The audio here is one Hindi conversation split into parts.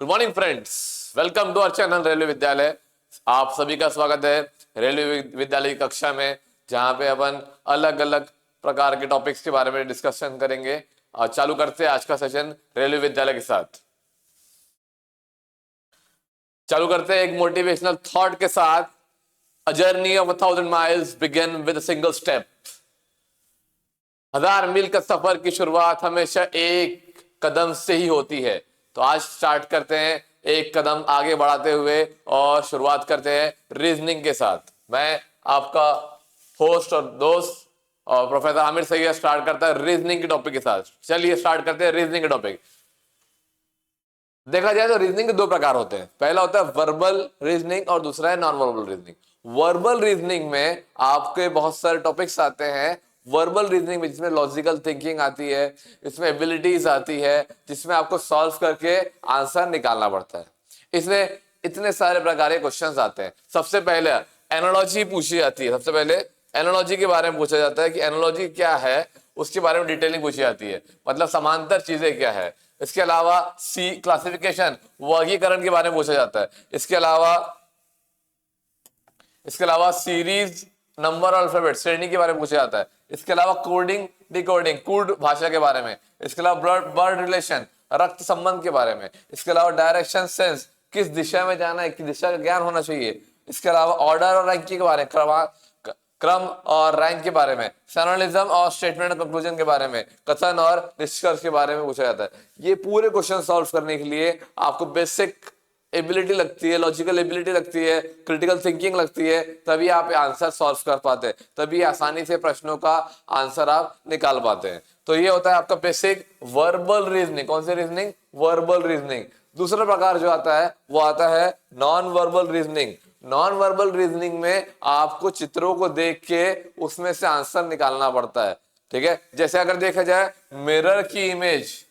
Good morning friends, welcome to our channel railway Vidyalaya. आप सभी का स्वागत है रेलवे विद्यालय की कक्षा में, जहां पे अपन अलग अलग प्रकार के टॉपिक्स के बारे में डिस्कशन करेंगे। और चालू करते हैं आज का सेशन रेलवे विद्यालय के साथ। चालू करते हैं एक मोटिवेशनल थॉट के साथ। A journey of 1000 miles begin with a single step. 1000 मील का सफर की शुरुआत हमेशा एक कदम से ही होती है। तो आज स्टार्ट करते हैं एक कदम आगे बढ़ाते हुए और शुरुआत करते हैं रीजनिंग के साथ। मैं आपका होस्ट और दोस्त और प्रोफेसर आमिर सैयद स्टार्ट करता है रीजनिंग के टॉपिक के साथ। चलिए स्टार्ट करते हैं रीजनिंग के टॉपिक। देखा जाए तो रीजनिंग के दो प्रकार होते हैं। पहला होता है वर्बल रीजनिंग और दूसरा है non verbal reasoning. Verbal reasoning में आपके बहुत सारे टॉपिक्स आते हैं। वर्बल रीजनिंग में जिसमें लॉजिकल थिंकिंग आती है, इसमें एबिलिटीज आती है, जिसमें आपको सॉल्व करके आंसर निकालना पड़ता है। इसमें इतने सारे प्रकार के क्वेश्चंस आते हैं। सबसे पहले एनालॉजी पूछी जाती है। सबसे पहले एनालॉजी के बारे में पूछा जाता है कि एनालॉजी क्या है, उसके बारे में डिटेलिंग पूछी जाती है, मतलब समांतर चीजें क्या है। इसके अलावा सी क्लासिफिकेशन, वर्गीकरण के बारे में पूछा जाता है। इसके अलावा सीरीज, नंबर, अल्फाबेट, श्रेणी के बारे में पूछा जाता है। इसके अलावा कोडिंग, डिकोडिंग, कूड भाषा के बारे में। इसके अलावा ब्लड बर्ड रिलेशन, रक्त संबंध के बारे में। इसके अलावा डायरेक्शन सेंस, किस दिशा में जाना है, किस दिशा का ज्ञान होना चाहिए। इसके अलावा ऑर्डर और रैंकिंग के बारे में, क्रम और रैंक के बारे में। सैनोलिज्म और स्टेटमेंट ऑफ कंक्लूजन के बारे में, कथन और निष्कर्ष के बारे में पूछा जाता है। ये पूरे क्वेश्चन सॉल्व करने के लिए आपको बेसिक एबिलिटी लगती है, लॉजिकल एबिलिटी लगती है, क्रिटिकल थिंकिंग लगती है, तभी आप आंसर सॉल्व कर पाते हैं, तभी आसानी से प्रश्नों का आंसर आप निकाल पाते हैं। तो ये होता है आपका बेसिक वर्बल रीजनिंग। कौन सी रीजनिंग? Verbal reasoning. दूसरा प्रकार जो आता है वो आता है non verbal reasoning. Non verbal reasoning में आपको चित्रों को देख के उसमें से आंसर निकालना पड़ता है। ठीक है, जैसे अगर देखा जाए मिरर की इमेज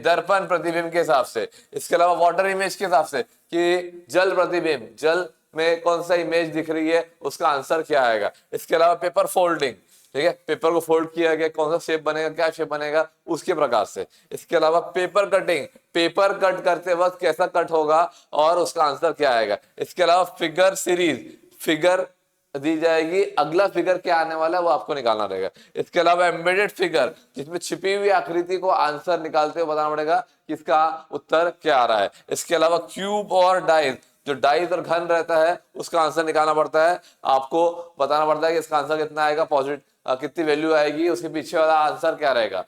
दर्पण प्रतिबिंब के हिसाब से। इसके अलावा वाटर इमेज के हिसाब से कि जल प्रतिबिंब, जल में कौन सा इमेज दिख रही है, उसका आंसर क्या आएगा। इसके अलावा पेपर फोल्डिंग, ठीक है, पेपर को फोल्ड किया गया, कौन सा शेप बनेगा, क्या शेप बनेगा, उसके प्रकार से। इसके अलावा पेपर कटिंग, पेपर कट करते वक्त कैसा कट होगा और उसका आंसर क्या आएगा। इसके अलावा फिगर सीरीज, फिगर दी जाएगी, अगला फिगर क्या आने वाला है वो आपको निकालना रहेगा। इसके अलावा एम्बेडेड फिगर, जिसमें छिपी हुई आकृति को आंसर निकालते हुए बताना पड़ेगा कि इसका उत्तर क्या आ रहा है। इसके अलावा क्यूब और डाइस, जो डाइस और घन रहता है उसका आंसर निकालना पड़ता है। आपको बताना पड़ता है कि इसका आंसर कितना आएगा, पॉजिटिव कितनी वैल्यू आएगी, उसके पीछे वाला आंसर क्या रहेगा।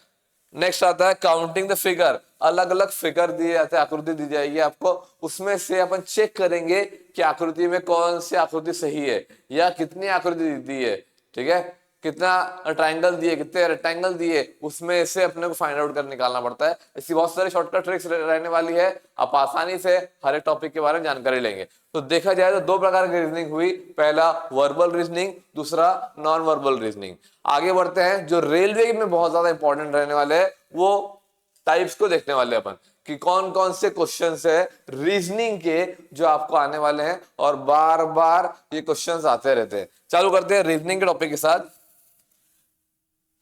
नेक्स्ट आता है काउंटिंग द फिगर। अलग अलग फिगर दिए जाते हैं, आकृति दी जाएगी आपको, उसमें से अपन चेक करेंगे कि आकृति में कौन सी आकृति सही है या कितनी आकृति दी है। ठीक है, कितना ट्रायंगल दिए, कितने रेक्टेंगल दिए, उसमें से अपने को फाइंड आउट कर निकालना पड़ता है। इसकी बहुत सारी शॉर्टकट ट्रिक्स रहने वाली है, आप आसानी से हर एक टॉपिक के बारे में जानकारी लेंगे। तो देखा जाए तो दो प्रकार की रीजनिंग हुई, पहला वर्बल रीजनिंग, दूसरा नॉन वर्बल रीजनिंग। आगे बढ़ते हैं, जो रेलवे में बहुत ज्यादा इंपॉर्टेंट रहने वाले हैं वो टाइप्स को देखने वाले अपन कि कौन कौन से क्वेश्चंस है रीजनिंग के जो आपको आने वाले हैं और बार बार ये क्वेश्चंस आते रहते हैं। चालू करते हैं रीजनिंग के टॉपिक के साथ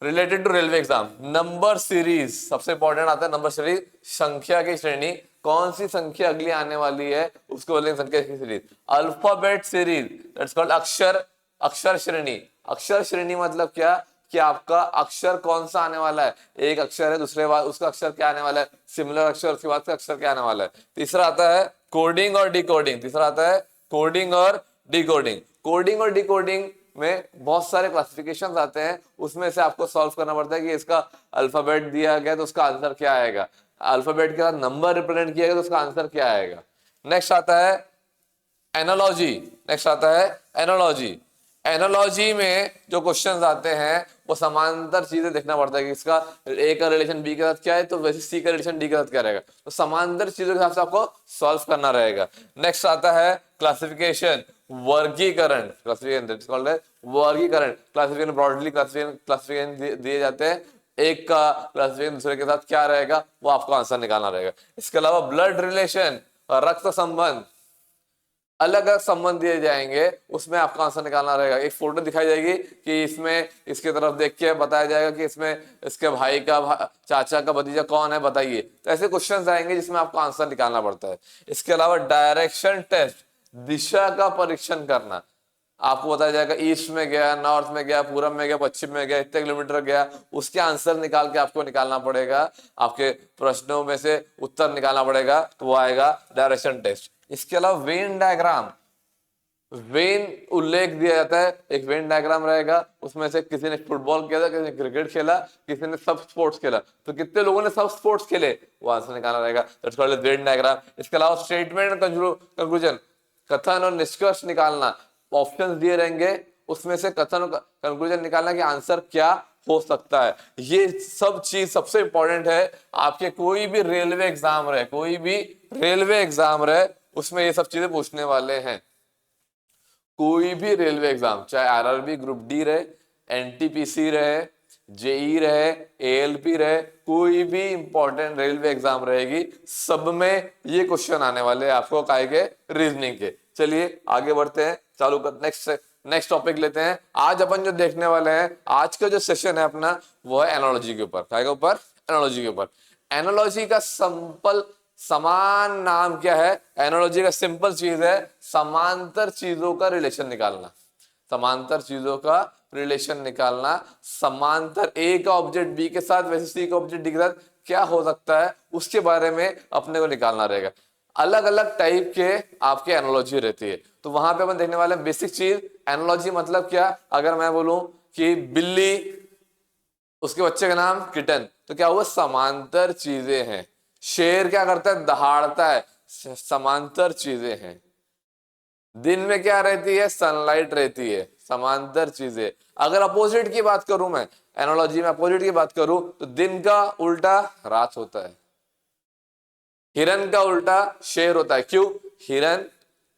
related to railway exam. Number series सबसे इंपॉर्टेंट आता है। नंबर सीरीज, संख्या की श्रेणी, कौन सी संख्या अगली आने वाली है उसको बोलेंगे संख्या की series. Alphabet series, that's called अक्षर श्रेणी। अक्षर श्रेणी मतलब क्या कि आपका अक्षर कौन सा आने वाला है, एक अक्षर है, दूसरे बाद उसका अक्षर क्या आने वाला है, सिमिलर अक्षर, उसके बाद का अक्षर क्या आने वाला है। तीसरा आता है कोडिंग और डिकोडिंग। तीसरा आता है कोडिंग और डिकोडिंग। कोडिंग और डिकोडिंग में बहुत सारे क्लासिफिकेशंस आते हैं, उसमें से आपको सॉल्व करना पड़ता है कि इसका अल्फाबेट दिया गया तो उसका आंसर क्या आएगा, अल्फाबेट के साथ नंबर रिप्रेजेंट किया गया तो उसका आंसर क्या आएगा। नेक्स्ट आता है एनालॉजी। एनालॉजी में जो क्वेश्चंस आते हैं वो समांतर चीजें देखना पड़ता है कि इसका ए का रिलेशन बी के साथ क्या है, तो वैसे सी का रिलेशन डी के साथ क्या रहेगा, तो समांतर चीजों के हिसाब से आपको सॉल्व करना रहेगा। नेक्स्ट आता है क्लासिफिकेशन, वर्गीकरण। क्लासिफिकेशन ब्रॉडली क्लासिफिकेशन दिए जाते हैं, एक का क्लासिफिकेशन दूसरे के साथ क्या रहेगा वो आपको आंसर निकालना रहेगा। इसके अलावा ब्लड रिलेशन, रक्त संबंध, अलग अलग संबंध दिए जाएंगे, उसमें आपका आंसर निकालना रहेगा। एक फोटो दिखाई जाएगी कि इसमें इसके तरफ देख के बताया जाएगा कि इसमें इसके भाई का चाचा का भतीजा कौन है, बताइए। तो ऐसे क्वेश्चंस आएंगे जिसमें आपको आंसर निकालना पड़ता है। इसके अलावा डायरेक्शन टेस्ट, दिशा का परीक्षण करना, आपको बताया जाएगा ईस्ट में गया, नॉर्थ में गया, पूरब में गया, पश्चिम में गया, इतने किलोमीटर गया, उसके आंसर निकाल के आपको निकालना पड़ेगा। आपके प्रश्नों में से उत्तर निकालना पड़ेगा, तो वो आएगा डायरेक्शन टेस्ट। इसके अलावा वेन डायग्राम, वेन उल्लेख दिया जाता है, एक वेन डायग्राम रहेगा, उसमें से किसी ने फुटबॉल खेला, किसी ने क्रिकेट खेला, किसी ने सब स्पोर्ट्स खेला, तो कितने लोगों ने सब स्पोर्ट्स खेले, वो आंसर निकालना रहेगा, दैट्स कॉल्ड वेन डायग्राम। इसके अलावा स्टेटमेंट एंड कंक्लूजन, कथन और निष्कर्ष निकालना, ऑप्शंस दिए रहेंगे, उसमें से कथन और कंक्लूजन निकालना कि आंसर क्या हो सकता है। ये सब चीज सबसे इंपॉर्टेंट है। आपके कोई भी रेलवे एग्जाम रहे, कोई भी रेलवे एग्जाम रहे, उसमें ये सब चीजें पूछने वाले हैं। कोई भी रेलवे एग्जाम, चाहे आरआरबी ग्रुप डी रहे, एनटीपीसी रहे, जेई रहे, एएलपी रहे, कोई भी इंपॉर्टेंट रेलवे एग्जाम रहेगी, सब में ये क्वेश्चन आने वाले हैं आपको काय के, रीजनिंग के। चलिए आगे बढ़ते हैं, चालू कर नेक्स्ट टॉपिक लेते हैं। आज अपन जो देखने वाले हैं, आज का जो सेशन है अपना, वो है एनालॉजी के ऊपर। काय के ऊपर? एनालॉजी के ऊपर। एनालॉजी का सिंपल समान नाम क्या है? एनालॉजी का सिंपल चीज है समांतर चीजों का रिलेशन निकालना। समांतर चीजों का रिलेशन निकालना, समांतर ए का ऑब्जेक्ट बी के साथ वैसे सी का ऑब्जेक्ट डी के साथ क्या हो सकता है, उसके बारे में अपने को निकालना रहेगा। अलग अलग टाइप के आपके एनालॉजी रहती है, तो वहां पे अपन देखने वाले हैं बेसिक चीज। एनालॉजी मतलब क्या? अगर मैं बोलूं कि बिल्ली, उसके बच्चे का नाम किटन, तो क्या हुआ? समांतर चीजें हैं। शेर क्या करता है? दहाड़ता है, समांतर चीजें हैं। दिन में क्या रहती है? सनलाइट रहती है, समांतर चीजें। अगर अपोजिट की बात करूं, मैं एनालॉजी में अपोजिट की बात करूं, तो दिन का उल्टा रात होता है, हिरन का उल्टा शेर होता है। क्यों? हिरन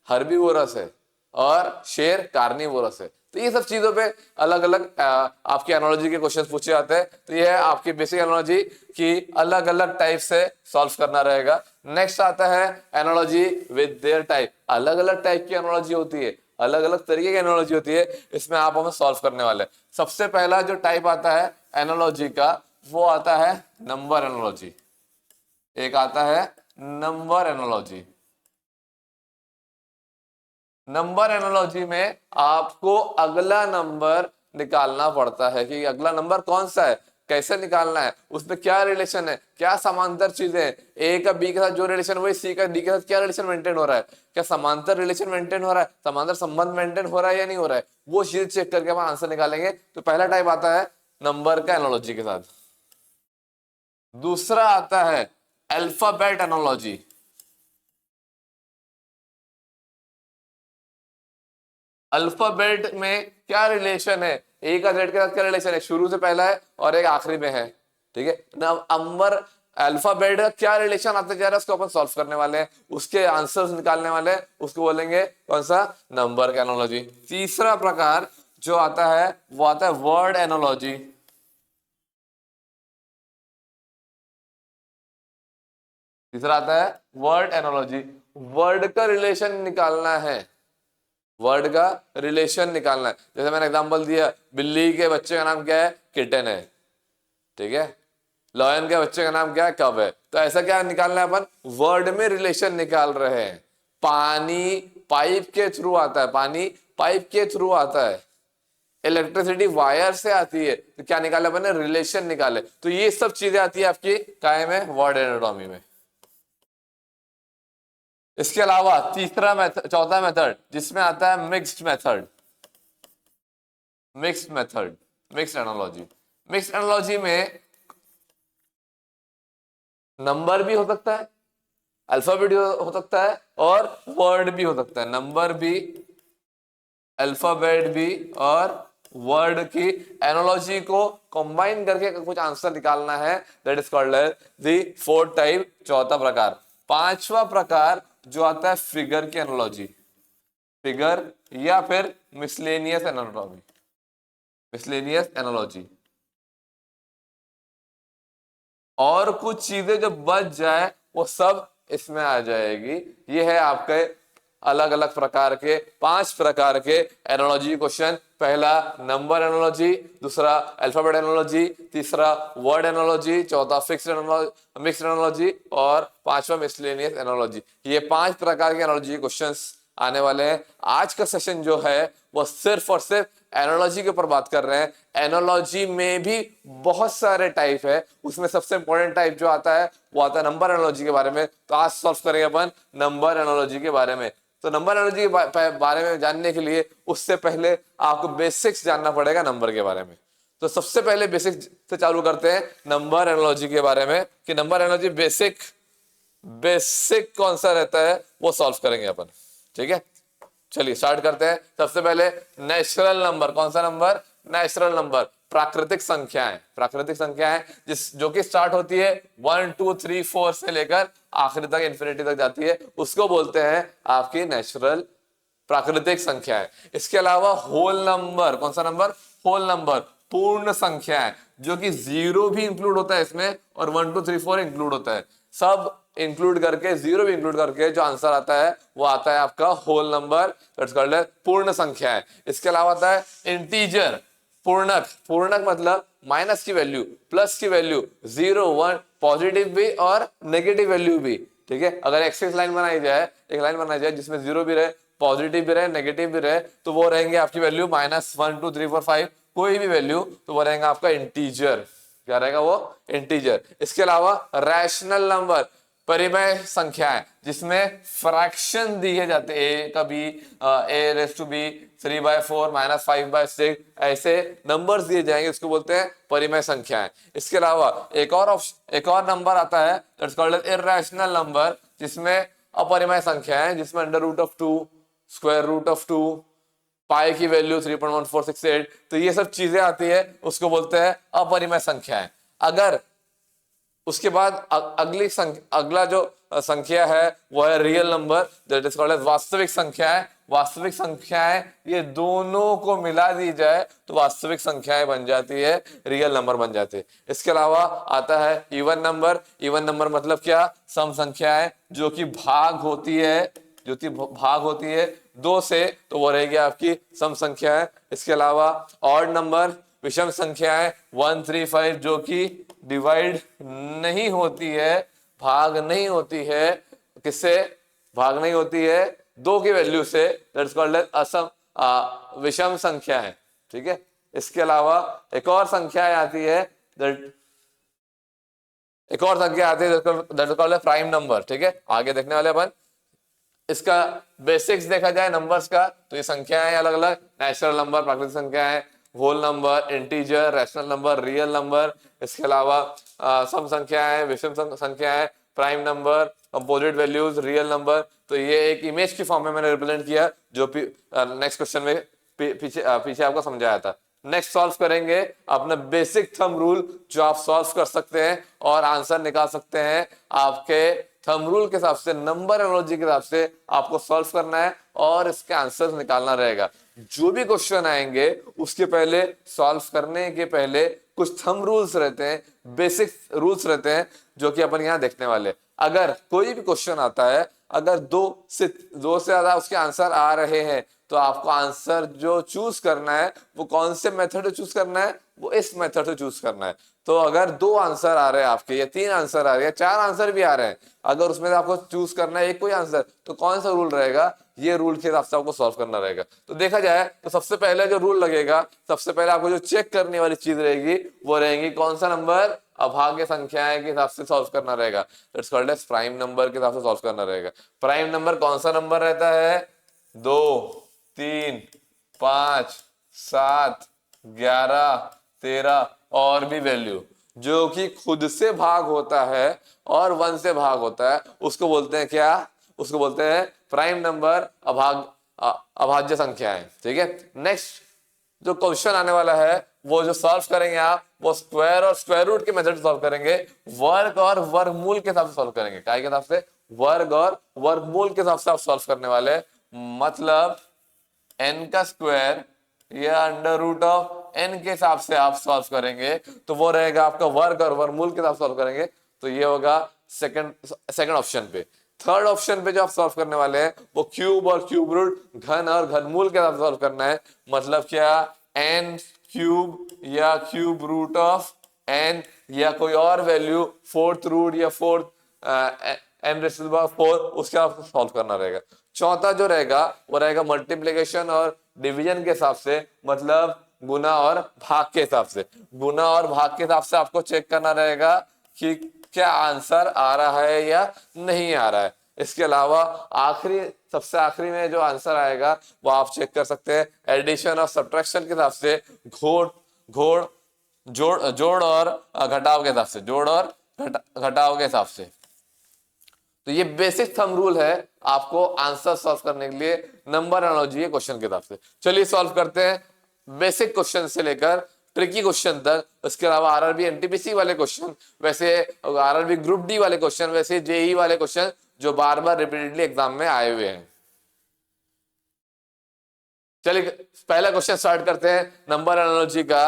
हर्बीवोरस है और शेर कार्निवोरस है। तो ये सब चीजों पे अलग अलग आपकी एनालॉजी के क्वेश्चंस पूछे जाते हैं। तो ये है आपकी बेसिक एनालॉजी की अलग अलग टाइप से सॉल्व करना रहेगा। नेक्स्ट आता है एनालॉजी विद देयर टाइप। अलग अलग टाइप की एनालॉजी होती है, अलग अलग तरीके की एनालॉजी होती है, इसमें आप हमें सॉल्व करने वाले हैं। सबसे पहला जो टाइप आता है एनालॉजी का, वो आता है नंबर एनालॉजी। एक आता है नंबर एनालॉजी। नंबर एनालॉजी में आपको अगला नंबर निकालना पड़ता है कि अगला नंबर कौन सा है, कैसे निकालना है, उसमें क्या रिलेशन है, क्या समांतर चीजें हैं। ए का बी के साथ जो रिलेशन वही सी का डी के साथ क्या रिलेशन मेंटेन हो रहा है, क्या समांतर रिलेशन मेंटेन हो रहा है, समांतर संबंध मेंटेन हो रहा है या नहीं हो रहा है, वो चीज चेक करके हम आंसर निकालेंगे। तो पहला टाइप आता है नंबर का एनालॉजी के साथ। दूसरा आता है अल्फाबेट एनालॉजी। अल्फाबेट में क्या रिलेशन है, ए का जेड के साथ क्या रिलेशन है, शुरू से पहला है और एक आखिरी में है। ठीक है, नंबर अल्फाबेट का क्या रिलेशन आता जा रहा है, उसको अपन सॉल्व करने वाले हैं, उसके आंसर्स निकालने वाले हैं, उसको बोलेंगे कौन सा? नंबर का एनालॉजी। तीसरा प्रकार जो आता है वो आता है वर्ड एनालॉजी। तीसरा आता है वर्ड एनालॉजी। वर्ड का रिलेशन निकालना है, वर्ड का रिलेशन निकालना है। जैसे मैंने एग्जांपल दिया, बिल्ली के बच्चे का नाम क्या है? किटन है। ठीक है, लॉयन के बच्चे का नाम क्या है? कब है। तो ऐसा क्या निकालना है अपन? वर्ड में रिलेशन निकाल रहे हैं। पानी पाइप के थ्रू आता है, पानी पाइप के थ्रू आता है, इलेक्ट्रिसिटी वायर से आती है, तो क्या निकाले अपन ने? रिलेशन निकाले। तो ये सब चीजें आती है आपकी काय में? वर्ड एनाटॉमी में। इसके अलावा तीसरा मेथड, चौथा मेथड जिसमें आता है mixed method. Mixed method, mixed analogy. Mixed analogy में नंबर भी हो सकता है, अल्फाबेट हो सकता है और वर्ड भी हो सकता है। नंबर भी, अल्फाबेट भी और वर्ड की एनालॉजी को कंबाइन करके कुछ आंसर निकालना है, that is called the fourth type, चौथा प्रकार। पांचवा प्रकार जो आता है फिगर की एनालॉजी। फिगर या फिर मिसलेनियस एनाटॉमी, मिसलेनियस एनालॉजी। और कुछ चीजें जो बच जाए वो सब इसमें आ जाएगी। ये है आपके अलग अलग प्रकार के 5 प्रकार के एनालॉजी क्वेश्चन। पहला नंबर एनालॉजी, दूसरा अल्फाबेट एनालॉजी, तीसरा वर्ड एनालॉजी, चौथा मिक्स्ड एनालॉजी और पांचवा मिसलेनियस एनालॉजी। ये 5 प्रकार के एनालॉजी क्वेश्चंस आने वाले हैं। आज का सेशन जो है वो सिर्फ और सिर्फ एनालॉजी के ऊपर बात कर रहे हैं। एनालॉजी में भी बहुत सारे टाइप है, उसमें सबसे इंपॉर्टेंट टाइप जो आता है वो आता है नंबर एनालॉजी के बारे में। तो आज सॉल्व करेंगे अपन नंबर एनालॉजी के बारे में। तो नंबर एनालॉजी के बारे में जानने के लिए उससे पहले आपको बेसिक्स जानना पड़ेगा नंबर के बारे में। तो सबसे पहले बेसिक से चालू करते हैं नंबर एनालॉजी के बारे में कि नंबर एनालॉजी बेसिक कौन सा रहता है वो सॉल्व करेंगे अपन। ठीक है, चलिए स्टार्ट करते हैं। सबसे पहले नेचुरल नंबर। कौन सा नंबर? नेचुरल नंबर, प्राकृतिक संख्याएं। प्राकृतिक संख्याएं जो कि स्टार्ट होती है 1 2 3 4 से लेकर आखिरी तक इन्फिनिटी तक जाती है, उसको बोलते हैं आपकी नेचुरल प्राकृतिक संख्याएं। इसके अलावा होल नंबर। कौन सा नंबर? होल नंबर, पूर्ण संख्याएं, जो कि 0 भी इंक्लूड होता है इसमें और 1 2 3 4 इंक्लूड होता है। सब इंक्लूड करके, 0 भी इंक्लूड करके जो आंसर आता है वो आता है आपका होल नंबर, पूर्ण संख्या है। इसके अलावा आता है इंटीजर, पूर्णक। पूर्णक मतलब माइनस की वैल्यू, प्लस की वैल्यू, 0 1, पॉजिटिव भी और नेगेटिव वैल्यू भी। ठीक है, अगर एक्सिस लाइन बनाई जाए, एक लाइन बनाई जाए जिसमें 0 भी रहे, पॉजिटिव भी रहे, नेगेटिव भी रहे, तो वो रहेंगे आपकी वैल्यू -1 2 3 4 5, कोई भी वैल्यू, तो वो रहेगा आपका इंटीजर। क्या रहेगा वो? इंटीजर। इसके अलावा रैशनल नंबर, परिमेय संख्याएं, जिसमें फ्रैक्शन दिए जाते हैं, a का b, a⁻b 3/4 -5/6, ऐसे नंबर्स दिए जाएंगे, उसको बोलते हैं परिमेय संख्याएं। इसके अलावा एक और नंबर आता है दैट्स कॉल्ड इर्रेशनल नंबर, जिसमें अपरिमेय संख्याएं, जिसमें √2, √2, पाई की वैल्यू 3.1468, तो ये सब चीजें आती है, उसको बोलते हैं अपरिमेय संख्याएं। अगर उसके बाद अगला जो संख्या है वो है real number, that is called as वास्तविक संख्याएं। वास्तविक संख्याएं ये दोनों को मिला दी जाए तो वास्तविक संख्याएं बन जाती है, रियल नंबर बन जाते हैं। इसके अलावा आता है इवन नंबर। इवन नंबर मतलब क्या? सम संख्याएं जो कि भाग होती है 2 से, तो वो रहेगी आपकी सम संख्याएं। इसके अलावा ऑड नंबर, विषम संख्याएं 1 3 5 जो कि डिवाइड नहीं होती है, भाग नहीं होती है। किससे भाग नहीं होती है? 2 की वैल्यू से, दैट्स कॉल्ड विषम संख्या है। ठीक है, इसके अलावा एक और संख्या आती है that is called prime number. ठीक है, आगे देखने वाले अपन इसका बेसिक्स देखा जाए नंबर्स का, तो ये संख्याएं अलग अलग, नेचुरल नंबर, प्राकृतिक संख्याएं, whole number, integer, rational number, real number. इसके अलावा सम संख्याएं, विषम संख्याएं, prime number, composite values, real number. तो ये एक इमेज की फॉर्म में मैंने रिप्रेजेंट किया, जो नेक्स्ट क्वेश्चन में पीछे आपको समझाया था। नेक्स्ट सॉल्व करेंगे अपना बेसिक थंब रूल, जो आप सॉल्व कर सकते हैं और आंसर निकाल सकते हैं। आपके थंब रूल के हिसाब से, नंबर एनालॉजी के हिसाब से आपको सॉल्व करना है और इसके आंसर्स निकालना रहेगा। जो भी क्वेश्चन आएंगे उसके पहले, सॉल्व करने के पहले कुछ थंब रूल्स रहते हैं, बेसिक रूल्स रहते हैं, जो कि अपन यहाँ देखने वाले। अगर कोई भी क्वेश्चन आता है, अगर 2 से ज्यादा उसके आंसर आ रहे हैं, तो आपको आंसर जो चूज करना है वो कौन से मेथड से चूज करना है? वो इस मेथड से चूज करना है। तो अगर 2 आंसर आ रहे हैं आपके, या 3 आंसर आ रहे हैं, 4 आंसर भी आ रहे हैं, अगर उसमें से आपको चूज करना है एक कोई आंसर, तो कौन सा रूल रहेगा? ये रूल के हिसाब से आपको सॉल्व करना रहेगा। तो देखा जाए तो सबसे पहले जो रूल लगेगा, सबसे पहले आपको जो चेक करने वाली चीज रहेगी वो रहेगी कौन सा नंबर अभाज्य संख्याएं के हिसाब से सॉल्व करना रहेगा। That's called as prime number के हिसाब से सॉल्व करना रहेगा। प्राइम नंबर कौन सा नंबर रहता है? 2 3 5 7 11 13 और भी वैल्यू, जो कि खुद से भाग होता है और 1 से भाग होता है, उसको बोलते हैं क्या? उसको बोलते हैं प्राइम नंबर, अभाज्य संख्याएं। ठीक है, नेक्स्ट जो क्वेश्चन आने वाला है वो जो सॉल्व करेंगे आप, वो स्क्वायर और स्क्वायर रूट के मेथड से सॉल्व करेंगे, वर्ग और वर्गमूल के हिसाब से सॉल्व करेंगे। काय के हिसाब से? वर्ग और वर्गमूल के हिसाब से आप सॉल्व करने वाले। मतलब n का स्क्वायर या √n के हिसाब से आप सॉल्व करेंगे, तो वो रहेगा आपका वर्ग और वर्गमूल के हिसाब से सॉल्व करेंगे। तो ये होगा सेकंड ऑप्शन पे। थर्ड ऑप्शन पे जो आप सॉल्व करने वाले हैं वो क्यूब और क्यूब रूट, घन और घनमूल के साथ सॉल्व करना है। मतलब क्या, एन क्यूब या क्यूब रूट ऑफ एन या कोई और वैल्यू फोर्थ रूट या fourth n raise to the power 4, उसके आपको सॉल्व करना रहेगा। चौथा जो रहेगा वो रहेगा मल्टीप्लिकेशन और डिवीजन के हिसाब से, मतलब गुना और भाग के हिसाब से। गुना और भाग के हिसाब से आपको चेक करना रहेगा कि क्या आंसर आ रहा है या नहीं आ रहा है। इसके अलावा आखिरी, सबसे आखिरी में जो आंसर आएगा वो आप चेक कर सकते हैं एडिशन और सब्ट्रैक्शन के हिसाब से, घोड़ घोड़ जोड़ जोड़ और घटाव के हिसाब से, जोड़ और घटाव के हिसाब से। तो ये बेसिक थंब रूल है आपको आंसर सॉल्व करने के लिए नंबर एनालॉजी के क्वेश्चन के हिसाब से। चलिए सॉल्व करते हैं बेसिक क्वेश्चन से लेकर ट्रिकी क्वेश्चन तक। उसके अलावा आरआरबी एनटीपीसी वाले क्वेश्चन, वैसे आरआरबी ग्रुप डी वाले क्वेश्चन, वैसे जेई वाले क्वेश्चन जो बार बार रिपीटेडली एग्जाम में आए हुए हैं। चलिए पहला क्वेश्चन स्टार्ट करते हैं नंबर एनालॉजी का।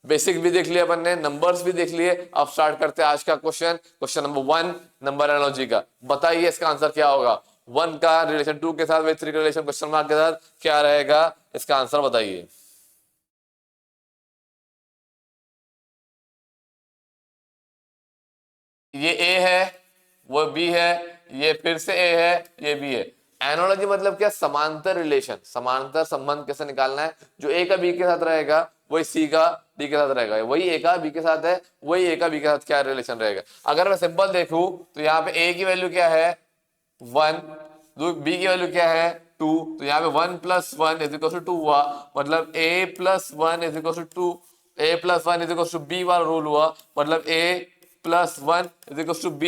बेसिक भी देख लिया अपन ने, नंबर्स भी देख लिए। अब स्टार्ट करते हैं आज का question. Question number 1 number analogy का। बताइए इसका आंसर क्या होगा। 1 का रिलेशन 2 के साथ, वही 3 का रिलेशन क्वेश्चन मार्क के साथ क्या रहेगा, इसका आंसर बताइए। ये ए है, वो बी है, ये फिर से ए है, ये बी है। एनोलॉजी मतलब क्या, समांतर रिलेशन, समांतर संबंध कैसे निकालना है। जो ए का बी के साथ रहेगा वही सी का डी के साथ रहेगा, वही ए का बी के साथ है, वही ए का बी के साथ क्या रिलेशन रहेगा। अगर मैं सिंपल देखूं तो यहाँ पे ए की वैल्यू क्या है 1, बी की वैल्यू क्या है 2, तो यहाँ पे 1 + 1 = 2 हुआ। मतलब a + 1 = 2, a + 1 = b वाला रूल हुआ। मतलब a + 1 = b।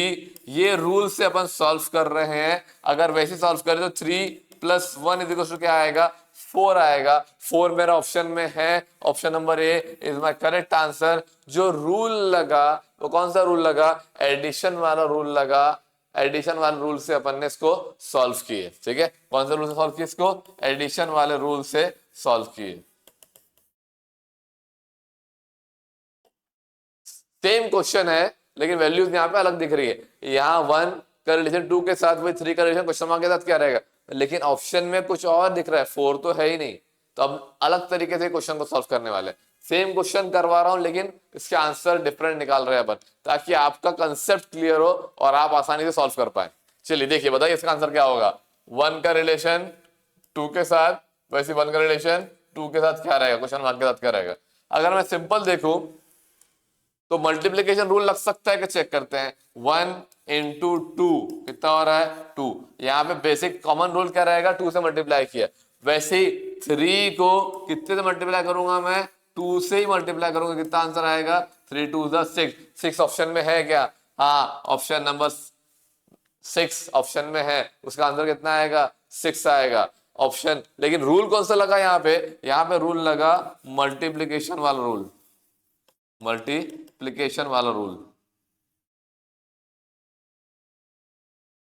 ये रूल से अपन सॉल्व कर रहे हैं। अगर वैसे सॉल्व करें तो 3 + 1 = क्या आएगा, 4 आएगा। 4 मेरा ऑप्शन में है, option number A is my correct answer. जो रूल लगा वो कौन सा रूल लगा, एडिशन वाला रूल लगा। एडिशन वाले रूल से अपन ने इसको सॉल्व किए। ठीक है, कौन सा रूल से सॉल्व किए इसको, एडिशन वाले रूल से सॉल्व किए। सेम क्वेश्चन है लेकिन वैल्यूज यहाँ पे अलग दिख रही है। यहाँ 1 का रिलेशन 2 के साथ, वही 3 का रिलेशन क्वेश्चन मार्क के साथ क्या रहेगा, लेकिन ऑप्शन में कुछ और दिख रहा है, 4 तो है ही नहीं। तो अब अलग तरीके से क्वेश्चन को सॉल्व करने वाले। सेम क्वेश्चन करवा रहा हूं लेकिन इसके आंसर डिफरेंट निकाल रहे हैं अपन, ताकि आपका कंसेप्ट क्लियर हो और आप आसानी से सॉल्व कर पाए। चलिए देखिए, बताइए इसका आंसर क्या होगा। 1 का रिलेशन 2 के साथ, वैसे 1 का रिलेशन 2 के साथ क्या रहेगा, क्वेश्चन मार्क के साथ क्या रहेगा। अगर मैं सिंपल देखूं तो मल्टीप्लीकेशन रूल लग सकता है कि चेक करते हैं। 1 × 2 कितना हो रहा है 2। यहाँ पे बेसिक कॉमन रूल क्या रहेगा, 2 से मल्टीप्लाई किया। वैसे ही 3 को कितने से मल्टीप्लाई करूंगा मैं, 2 से ही मल्टीप्लाई करूंगा। कितना आंसर आएगा, 3 × 2 = 6। 6 ऑप्शन में है क्या, हाँ ऑप्शन नंबर 6 ऑप्शन में है। उसका आंसर कितना आएगा, 6 आएगा ऑप्शन। लेकिन रूल कौन सा लगा यहाँ पे रूल लगा मल्टीप्लीकेशन वाला रूल, मल्टीप्लिकेशन वाला रूल,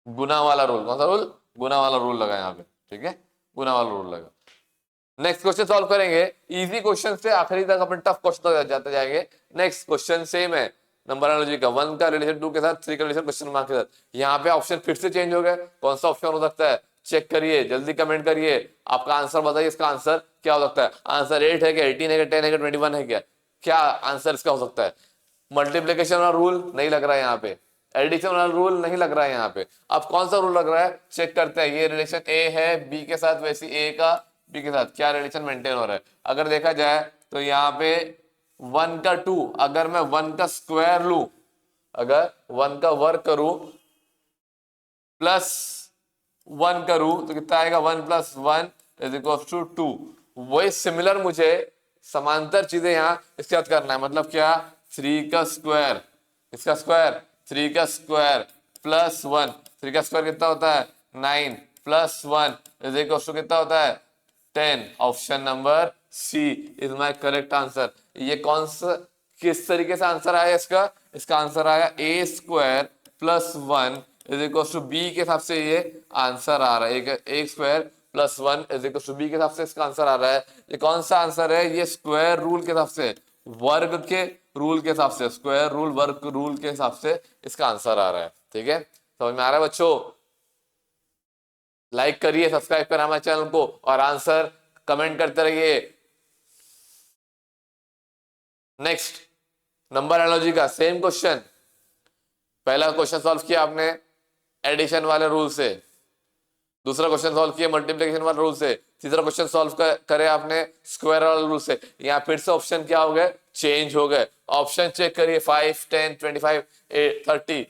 गुना वाला रूल। कौन सा रूल, गुना वाला रूल लगा यहाँ पे। ठीक है, गुना वाला रूल लगा। नेक्स्ट क्वेश्चन सॉल्व करेंगे। इजी क्वेश्चन से आखिरी तक अपन टफ क्वेश्चन तक जाते जाएंगे। नेक्स्ट क्वेश्चन सेम है नंबर एनालॉजी का। 1 का रिलेशन 2 के साथ, 3 का रिलेशन क्वेश्चन मार्क के साथ। यहाँ पे ऑप्शन फिर से चेंज हो गए। कौन सा ऑप्शन हो सकता है, चेक करिए, जल्दी कमेंट करिए, आपका आंसर बताइए। इसका आंसर क्या हो सकता है। आंसर 8 है क्या, 18 है क्या, 10 है क्या, 21 है क्या आंसर इसका हो सकता है। मल्टीप्लीकेशन वाला रूल नहीं लग रहा है यहाँ पे, एडिशन वाला रूल नहीं लग रहा है यहाँ पे। अब कौन सा रूल लग रहा है, चेक करते हैं। ये रिलेशन ए है बी के साथ, वैसे ए का बी के साथ क्या रिलेशन मेंटेन हो रहा है। अगर देखा जाए तो यहाँ पे 1 का 2, अगर मैं 1 का स्क्वायर लू, अगर 1 का वर्ग करूं +1 करूं तो कितना आएगा, 1 + 1 = 2। वही सिमिलर मुझे समांतर चीजें यहाँ इसके साथ करना है। मतलब क्या, 3 का स्क्वायर, इसका स्क्वायर 3 का स्क्वायर +1, 3 का स्क्वायर कितना होता है 9, +1 = कितना होता है 10। Option number C is my correct answer. ये कौन सा, किस तरीके से आंसर आया इसका, इसका आंसर आया a² +1 = b के हिसाब से ये आंसर आ रहा है। a² +1 = b के हिसाब से इसका आंसर आ रहा है। ये कौन सा आंसर है, ये स्क्वायर रूल के हिसाब से, वर्ग के रूल के हिसाब से, स्क्वायर रूल वर्ग रूल के हिसाब से इसका आंसर आ रहा है। ठीक है, समझ में आ रहा है बच्चों। लाइक करिए, सब्सक्राइब करें हमारे चैनल को और आंसर कमेंट करते रहिए। नेक्स्ट नंबर एनालॉजी का सेम क्वेश्चन, पहला क्वेश्चन सॉल्व किया आपने एडिशन वाले रूल से, दूसरा क्वेश्चन सॉल्व किया मल्टीप्लिकेशन वाले रूल से, तीसरा क्वेश्चन सॉल्व करे आपने स्क्वायर वाले रूल से। यहाँ फिर से ऑप्शन क्या हो गए, चेंज हो गए। ऑप्शन चेक करिए 5, 10, 25, 30,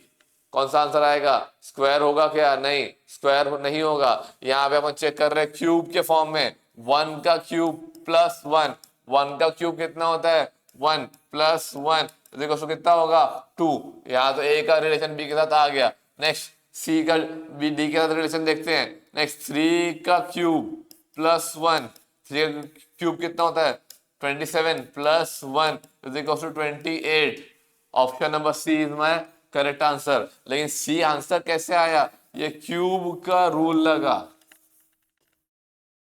कौन सा आंसर आएगा? स्क्वायर होगा क्या? नहीं, स्क्वायर नहीं होगा। यहाँ पे अपन चेक कर रहे हैं क्यूब के फॉर्म में, 1 का क्यूब प्लस 1, 1 का क्यूब कितना होता है? 1 प्लस 1 देखो सो कितना होगा? 2। यहाँ तो ए का रिलेशन बी के साथ आ गया। नेक्स्ट सी का बी डी के साथ रिलेशन देखते हैं। नेक्स्ट 3 का क्यूब प्लस 1, 3 का क्यूब कितना होता है? 27 plus 1 is equal to 28। Option number C is my correct answer. लेकिन सी आंसर कैसे आया? ये क्यूब का रूल लगा,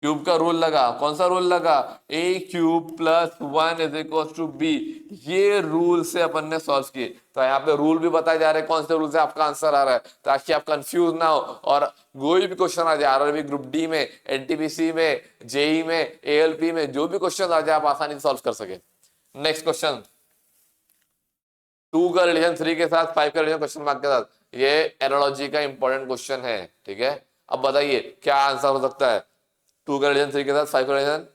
क्यूब का रूल लगा। कौन सा रूल लगा? A cube plus 1 is equal to B. ये रूल से अपन ने सॉल्व किए। तो यहाँ पे रूल भी बताए जा रहे हैं कौन से रूल से आपका आंसर आ रहा है, ताकि आप कंफ्यूज ना हो और कोई भी क्वेश्चन आ जाए आरआरबी ग्रुप डी में, एनटीपीसी में, जेई में, एएलपी में, जो भी क्वेश्चन आ जाए आप आसानी से सॉल्व कर सके। नेक्स्ट क्वेश्चन, 2 का रिलेशन 3 के साथ, 5 का रिलेशन क्वेश्चन मार्क के साथ, ये एनालॉजी का इंपॉर्टेंट क्वेश्चन है। ठीक है, अब बताइए क्या आंसर हो सकता है? 2 का रिलेशन 3 के साथ, 5 का रिलेशन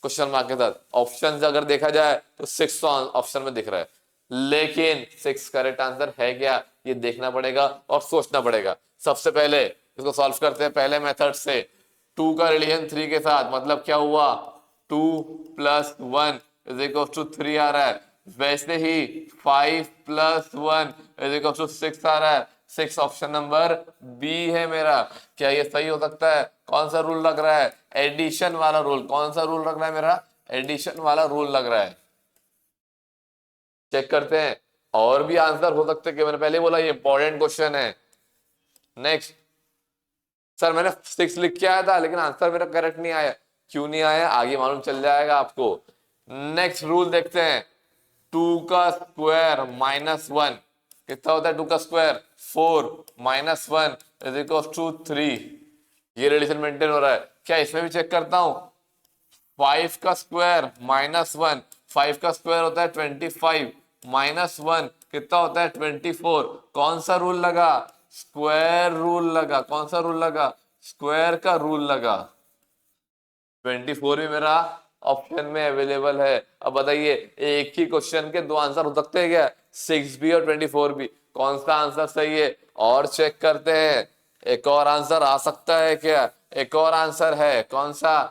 क्वेश्चन मार्क के साथ। ऑप्शन अगर देखा जाए तो 6 ऑप्शन में दिख रहा है, लेकिन 6 करेक्ट आंसर है क्या, ये देखना पड़ेगा और सोचना पड़ेगा। सबसे पहले इसको सॉल्व करते हैं पहले मेथड से। 2 का रिलेशन 3 के साथ मतलब क्या हुआ? 2 प्लस 1 इज इक्वल टू 3 आ रहा है। वैसे ही 5 प्लस 1 इज इक्वल टू 6 आ रहा है। 6 ऑप्शन नंबर बी है मेरा। क्या ये सही हो सकता है? कौन सा रूल लग रहा है? एडिशन वाला रूल। कौन सा रूल लग रहा है मेरा? एडिशन वाला रूल लग रहा है। चेक करते हैं और भी आंसर हो सकते हैं, मैंने पहले बोला ये इंपॉर्टेंट क्वेश्चन है। नेक्स्ट, सर मैंने 6 लिख के आया था लेकिन आंसर मेरा करेक्ट नहीं आया। क्यों नहीं आया आगे मालूम चल जाएगा आपको। नेक्स्ट रूल देखते हैं, 2 का स्क्वायर माइनस 1 कितना होता है? 2 का square 4 minus 1 is equal to 3। ये रिलेशन मेंटेन हो रहा है क्या? इसमें भी चेक करता हूं। 5 का स्क्वायर माइनस 1, 5 का स्क्वायर होता है 25 माइनस 1 कितना होता है? 24। कौन सा रूल लगा? स्क्वायर रूल लगा। कौन सा रूल लगा? स्क्वायर का रूल लगा। 24 भी मेरा ऑप्शन में अवेलेबल है। अब बताइए एक ही क्वेश्चन के 2 आंसर हो सकते हैं क्या? 6 भी और 24 भी। कौन सा आंसर सही है और चेक करते हैं। एक और आंसर आ सकता है क्या? एक और आंसर है, कौन सा?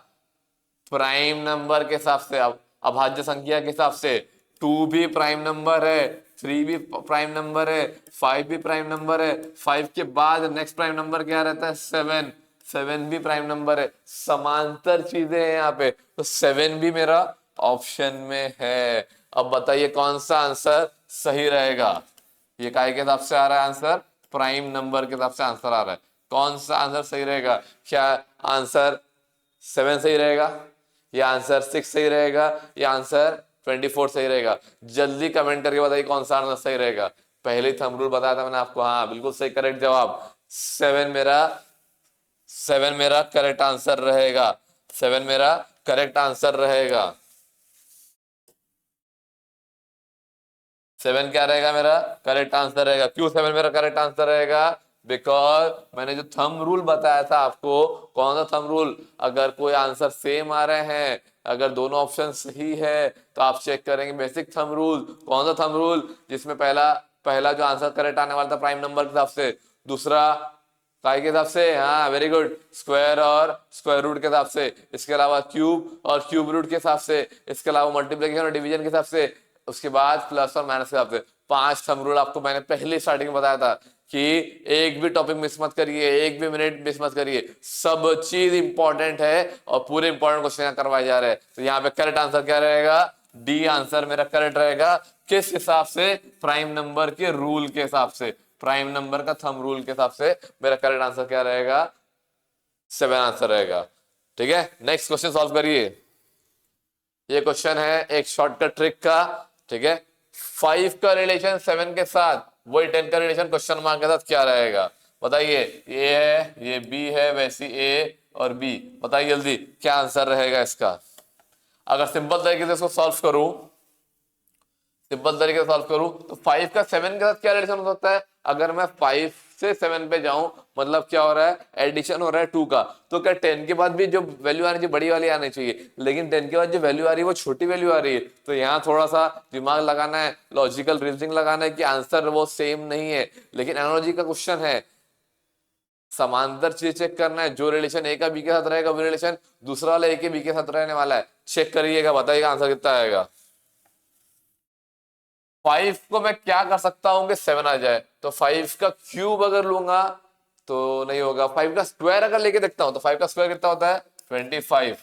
प्राइम नंबर के हिसाब से, अब अभाज्य संख्या के हिसाब से 2 भी प्राइम नंबर है, 3 भी प्राइम नंबर है, 5 भी प्राइम नंबर है। 5 के बाद नेक्स्ट प्राइम नंबर क्या रहता है? 7, 7 भी प्राइम नंबर है। समांतर चीजें हैं यहाँ पे, तो 7 भी मेरा ऑप्शन में है। अब बताइए कौन सा आंसर सही रहेगा? ये काय के हिसाब से आ रहा है आंसर? प्राइम नंबर के हिसाब से आंसर आ रहा है। कौन सा आंसर सही रहेगा? क्या आंसर 7 सही रहेगा, या आंसर 6 सही रहेगा, या आंसर 24 सही रहेगा? जल्दी कमेंट करके बताइए कौन सा आंसर सही रहेगा। पहले थंब रूल बताया था मैंने आपको। हाँ बिल्कुल सही, करेक्ट जवाब 7 मेरा करेक्ट आंसर रहेगा। 7 मेरा करेक्ट आंसर रहेगा। 7 क्या रहेगा मेरा? करेक्ट आंसर रहेगा। क्यों 7 मेरा करेक्ट आंसर रहेगा? बिकॉज मैंने जो थंब रूल बताया था आपको, कौन सा थंब रूल? अगर कोई आंसर सेम आ रहे हैं, अगर दोनों ऑप्शन सही है, तो आप चेक करेंगे बेसिक थंब रूल। कौन सा थंब रूल? जिसमें पहला पहला जो आंसर करेक्ट आने वाला था प्राइम नंबर के हिसाब से, दूसरा काय के हिसाब से, हाँ वेरी गुड, स्क्वायर और स्क्वायर रूट के हिसाब से, इसके अलावा क्यूब और क्यूब रूट के हिसाब से, इसके अलावा मल्टीप्लिकेशन और डिवीजन के हिसाब से, उसके बाद प्लस और माइनस के हिसाब से। 5 थंब रूल आपको मैंने पहले स्टार्टिंग में बताया था कि एक भी टॉपिक मिस मत करिए, एक भी मिनट मिस मत करिए, सब चीज इंपॉर्टेंट है और पूरे इंपॉर्टेंट क्वेश्चन करवाए जा रहे हैं। तो यहाँ पे करेक्ट आंसर क्या रहेगा? डी आंसर मेरा करेक्ट रहेगा। किस हिसाब से? प्राइम नंबर के रूल के हिसाब से, प्राइम नंबर का थंब रूल के हिसाब से मेरा करेक्ट आंसर क्या रहेगा? 7 आंसर रहेगा। ठीक है, नेक्स्ट क्वेश्चन सॉल्व करिए। ये क्वेश्चन है एक शॉर्टकट ट्रिक का। ठीक है, 5 का रिलेशन 7 के साथ, वही 10 का रिलेशन क्वेश्चन मार्क के साथ क्या रहेगा? बताइए ए है, ये बी है, वैसी ए और बी। बताइए जल्दी क्या आंसर रहेगा इसका। अगर सिंपल तरीके से इसको सॉल्व करूं, सिंपल तरीके से सॉल्व करूं तो 5 का 7 के साथ क्या रिलेशन हो सकता है। अगर मैं 5 से 7 पे जाऊं मतलब क्या हो रहा है, एडिशन हो रहा है 2 का। तो क्या 10 के बाद भी जो वैल्यू आनी चाहिए बड़ी वाली आनी चाहिए, लेकिन 10 के बाद जो वैल्यू आ रही है वो छोटी वैल्यू आ रही है। तो यहाँ थोड़ा सा दिमाग लगाना है, लॉजिकल रीजनिंग लगाना है कि आंसर वो सेम नहीं है। लेकिन एनालॉजी का क्वेश्चन है, समांतर चीज चेक करना है। जो रिलेशन ए का बी के साथ रहेगा वो रिलेशन दूसरा वाला ए के बी के साथ रहने वाला है। चेक करिएगा, बताइएगा आंसर कितना आएगा। 5 को मैं क्या कर सकता हूं कि 7 आ जाए। तो 5 का क्यूब अगर लूंगा तो नहीं होगा। 5 का स्क्वायर अगर लेके देखता हूं तो 5 का स्क्वायर कितना होता है 25।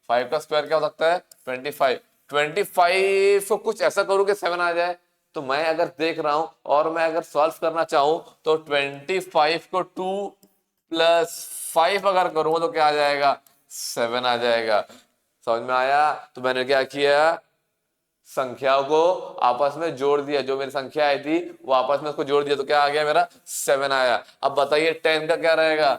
5 का स्क्वायर क्या हो सकता है 25। 25 को कुछ ऐसा करूं कि 7 आ जाए। तो मैं अगर देख रहा हूं और मैं अगर सॉल्व करना चाहूं तो 25 को 2 प्लस 5 अगर करूंगा तो क्या आ जाएगा 7 आ जाएगा। समझ में आया। तो मैंने क्या किया, संख्याओं को आपस में जोड़ दिया। जो मेरी संख्या आई थी वो आपस में उसको जोड़ दिया तो क्या आ गया मेरा 7 आया। अब बताइए 10 का क्या रहेगा।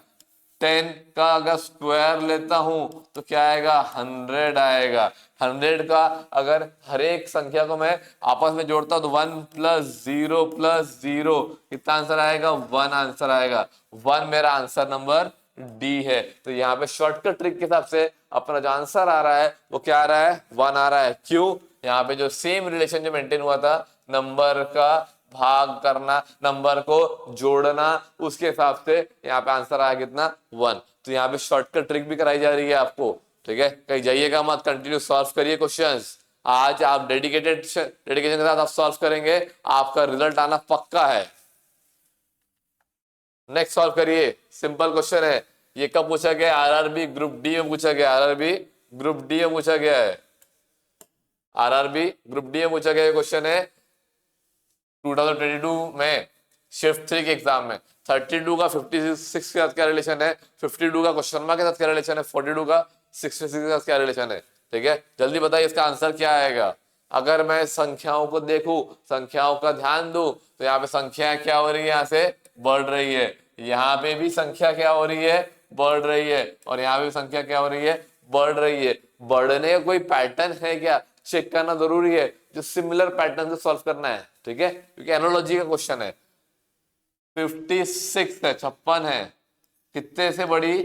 10 का अगर स्क्वायर लेता हूं तो क्या आएगा 100 आएगा। 100 का अगर हर एक संख्या को मैं आपस में जोड़ता हूं तो 1 प्लस 0 प्लस 0 कितना आंसर आएगा 1 आंसर आएगा। 1 मेरा आंसर नंबर डी है। तो यहाँ पे शॉर्टकट ट्रिक के हिसाब से अपना जो आंसर आ रहा है वो क्या आ रहा है 1 आ रहा है। क्यों, यहाँ पे जो सेम रिलेशन जो मेंटेन हुआ था, नंबर का भाग करना, नंबर को जोड़ना, उसके हिसाब से यहाँ पे आंसर आया कितना 1। तो यहाँ पे शॉर्टकट ट्रिक भी कराई जा रही है आपको। ठीक है, कहीं जाइएगा मत, कंटिन्यू सॉल्व करिए क्वेश्चंस। आज आप डेडिकेशन के साथ आप सॉल्व करेंगे, आपका रिजल्ट आना पक्का है। नेक्स्ट सॉल्व करिए, सिंपल क्वेश्चन है। ये कब पूछा गया, आरआरबी ग्रुप डी में पूछा गया। आरआरबी ग्रुप डी में पूछा गया है। आरआरबी ग्रुप डी में पूछा गया क्वेश्चन है 2022 में शिफ्ट 3 के एग्जाम में। 32 का 56 के साथ क्या रिलेशन है, 52 का क्वेश्चन मार्क के साथ क्या रिलेशन है, 42 का 66 के साथ क्या रिलेशन है। ठीक है, जल्दी बताइए इसका आंसर क्या आएगा। अगर मैं संख्याओं को देखूं, संख्याओं का ध्यान दूं तो यहाँ पे संख्या क्या हो रही है, यहाँ से बढ़ रही है। यहाँ पे भी संख्या क्या हो रही है, बढ़ रही है। और यहाँ पे भी संख्या क्या हो रही है, बढ़ रही है। बढ़ने का कोई पैटर्न है क्या, चेक करना जरूरी है। जो सिमिलर पैटर्न से सॉल्व करना है। ठीक है, क्योंकि एनालॉजी का क्वेश्चन है। 56 है, 56 है, कितने से बढ़ी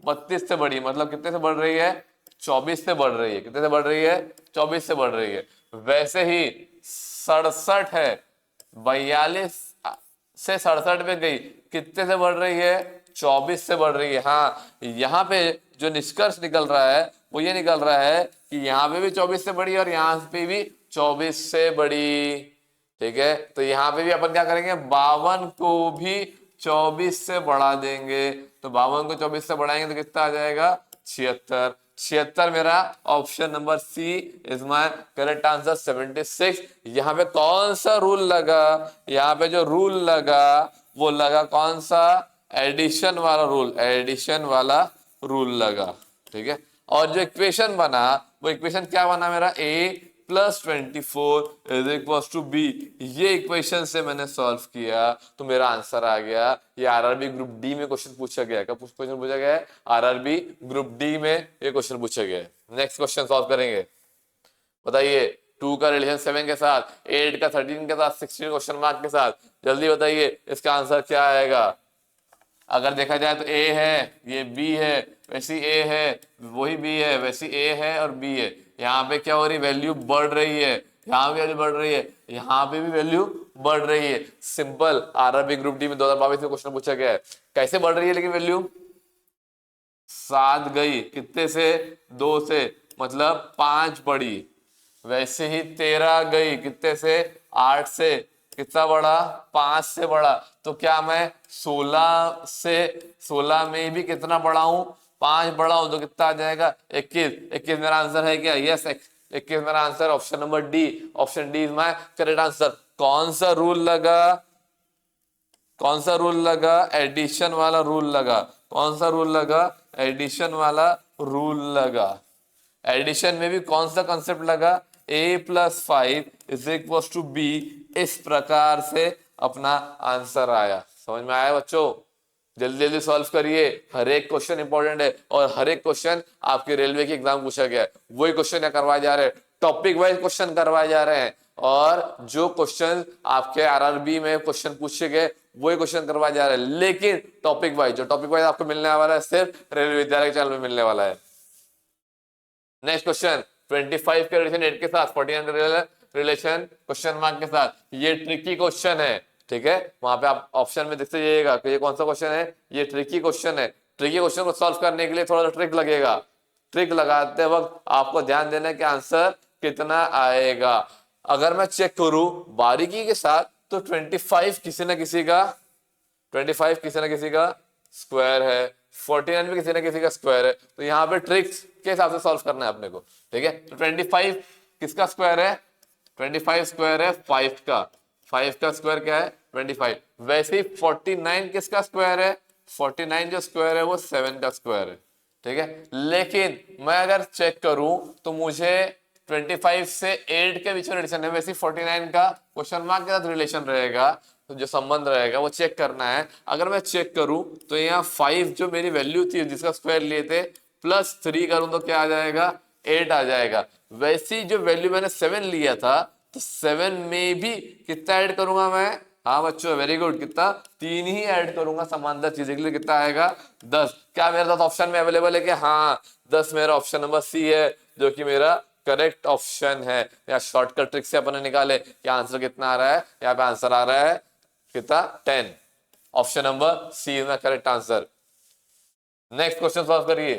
32 से बढ़ी, मतलब कितने से बढ़ रही है 24 से बढ़ रही है। कितने से बढ़ रही है 24 से बढ़ रही है। वैसे ही 67 है, 42 से 67 पे गई, कितने से बढ़ रही है 24 से बढ़ रही है। हाँ, यहाँ पे जो निष्कर्ष निकल रहा है वो ये निकल रहा है कि यहाँ पे भी 24 से बढ़ी और यहाँ पे भी 24 से बढ़ी। ठीक है, तो यहाँ पे भी अपन क्या करेंगे, 52 को भी 24 से बढ़ा देंगे। तो 52 को 24 से बढ़ाएंगे तो कितना आ जाएगा 76। 76 मेरा option number C is my correct answer 76। यहाँ पे कौन सा रूल लगा, यहाँ पे जो रूल लगा वो लगा कौन सा, एडिशन वाला रूल, एडिशन वाला रूल लगा। ठीक है, और जो इक्वेशन बना वो इक्वेशन क्या बना मेरा, a plus 24 is equal to B. ये इक्वेशन से मैंने सॉल्व किया तो मेरा आंसर आ गया। ये आरआरबी ग्रुप डी में क्वेश्चन पूछा गया है। कब क्वेश्चन पूछा गया है, आरआरबी ग्रुप डी में ये क्वेश्चन पूछा गया है। नेक्स्ट क्वेश्चन सॉल्व करेंगे। बताइए 2 का रिलेशन 7 के साथ, 8 का 13 के साथ, 16 क्वेश्चन मार्क के साथ। जल्दी बताइए इसका आंसर क्या आएगा। अगर देखा जाए तो ए है, ये बी है, वैसी ए है, वही बी है, वैसी ए है और बी है। यहाँ पे क्या हो रही, वैल्यू बढ़ रही है, यहाँ भी वैल्यू बढ़ रही है, यहाँ पे भी वैल्यू बढ़ रही है। सिंपल, आरआरबी ग्रुप डी में 2022 में क्वेश्चन पूछा गया है। कैसे बढ़ रही है लेकिन वैल्यू, 7 गई, कितने से 2 से, मतलब 5 बढ़ी। वैसे ही 13 गई, कितने से 8 से, कितना बढ़ा 5 से बढ़ा। तो क्या मैं 16 में भी कितना बढ़ाऊं, 5 बढ़ाऊं तो कितना आ जाएगा 21। 21 मेरा आंसर है क्या, यस 21 मेरा answer, option number D, option D is my correct answer. कौन सा रूल लगा, कौन सा रूल लगा, एडिशन वाला रूल लगा। कौन सा रूल लगा, एडिशन वाला रूल लगा। एडिशन में भी कौन सा कंसेप्ट लगा, a plus 5 is equal to b. इस प्रकार से अपना आंसर आया। समझ में आया बच्चों। जल्दी जल्दी सॉल्व करिए, हर एक क्वेश्चन इंपॉर्टेंट है और हर एक क्वेश्चन आपके रेलवे के एग्जाम पूछा गया है, वही क्वेश्चन यहाँ करवाए जा रहे हैं, टॉपिक वाइज क्वेश्चन करवाए जा रहे हैं और जो क्वेश्चन आपके आरआरबी में क्वेश्चन पूछे गए वही क्वेश्चन करवाए जा रहे हैं, लेकिन टॉपिक वाइज, जो टॉपिक वाइज आपको मिलने वाला है सिर्फ रेलवे विद्यालय के चैनल में मिलने वाला है। नेक्स्ट क्वेश्चन 25 के रिलेशन 8 के साथ 49 रिलेशन क्वेश्चन मार्क के साथ, ये ट्रिकी क्वेश्चन है, ठीक है, वहां पे आप ऑप्शन में देखते जाइएगा कि ये कौन सा क्वेश्चन है, ये ट्रिकी क्वेश्चन है। ट्रिकी क्वेश्चन को सॉल्व करने के लिए थोड़ा सा ट्रिक लगेगा, ट्रिक लगाते वक्त आपको ध्यान देना है कि आंसर कितना आएगा। अगर मैं चेक करूं बारीकी के साथ तो 25 किसी ना किसी का, 25 किसी ना किसी का स्क्वायर है, 49 भी किसी ना किसी का स्क्वायर है, तो यहाँ पे ट्रिक्स के हिसाब से सॉल्व करना है अपने को, ठीक है। तो 25 किसका स्क्वायर है, 25 स्क्वायर है 5 का, 5 का स्क्वायर क्या है 25। वैसे ही 49 किसका स्क्वायर है, 49 जो स्क्वायर है वो 7 का स्क्वायर है, ठीक है। लेकिन मैं अगर चेक करूं तो मुझे 25 से 8 के बीच में रिलेशन है, वैसे 49 का क्वेश्चन मार्क के साथ रिलेशन रहेगा, तो जो संबंध रहेगा वो चेक करना है। अगर मैं चेक करूं तो यहाँ 5 जो मेरी वैल्यू थी जिसका स्क्वायर लिए थे प्लस 3 करूं तो क्या आ जाएगा 8 आ जाएगा। वैसी जो वैल्यू मैंने 7 लिया था तो 7 में भी कितना ऐड करूंगा मैं, हाँ बच्चों वेरी गुड, कितना 3 ही ऐड करूंगा समांतर चीजें के लिए, कितना आएगा 10। क्या मेरे साथ ऑप्शन में अवेलेबल है कि हाँ 10 मेरा ऑप्शन नंबर सी है जो कि मेरा करेक्ट ऑप्शन है। या शॉर्टकट ट्रिक से अपन निकाले कि आंसर कितना आ रहा है, यहाँ पे आंसर आ रहा है कितना 10, option number C is my correct answer. Next question solve करिए।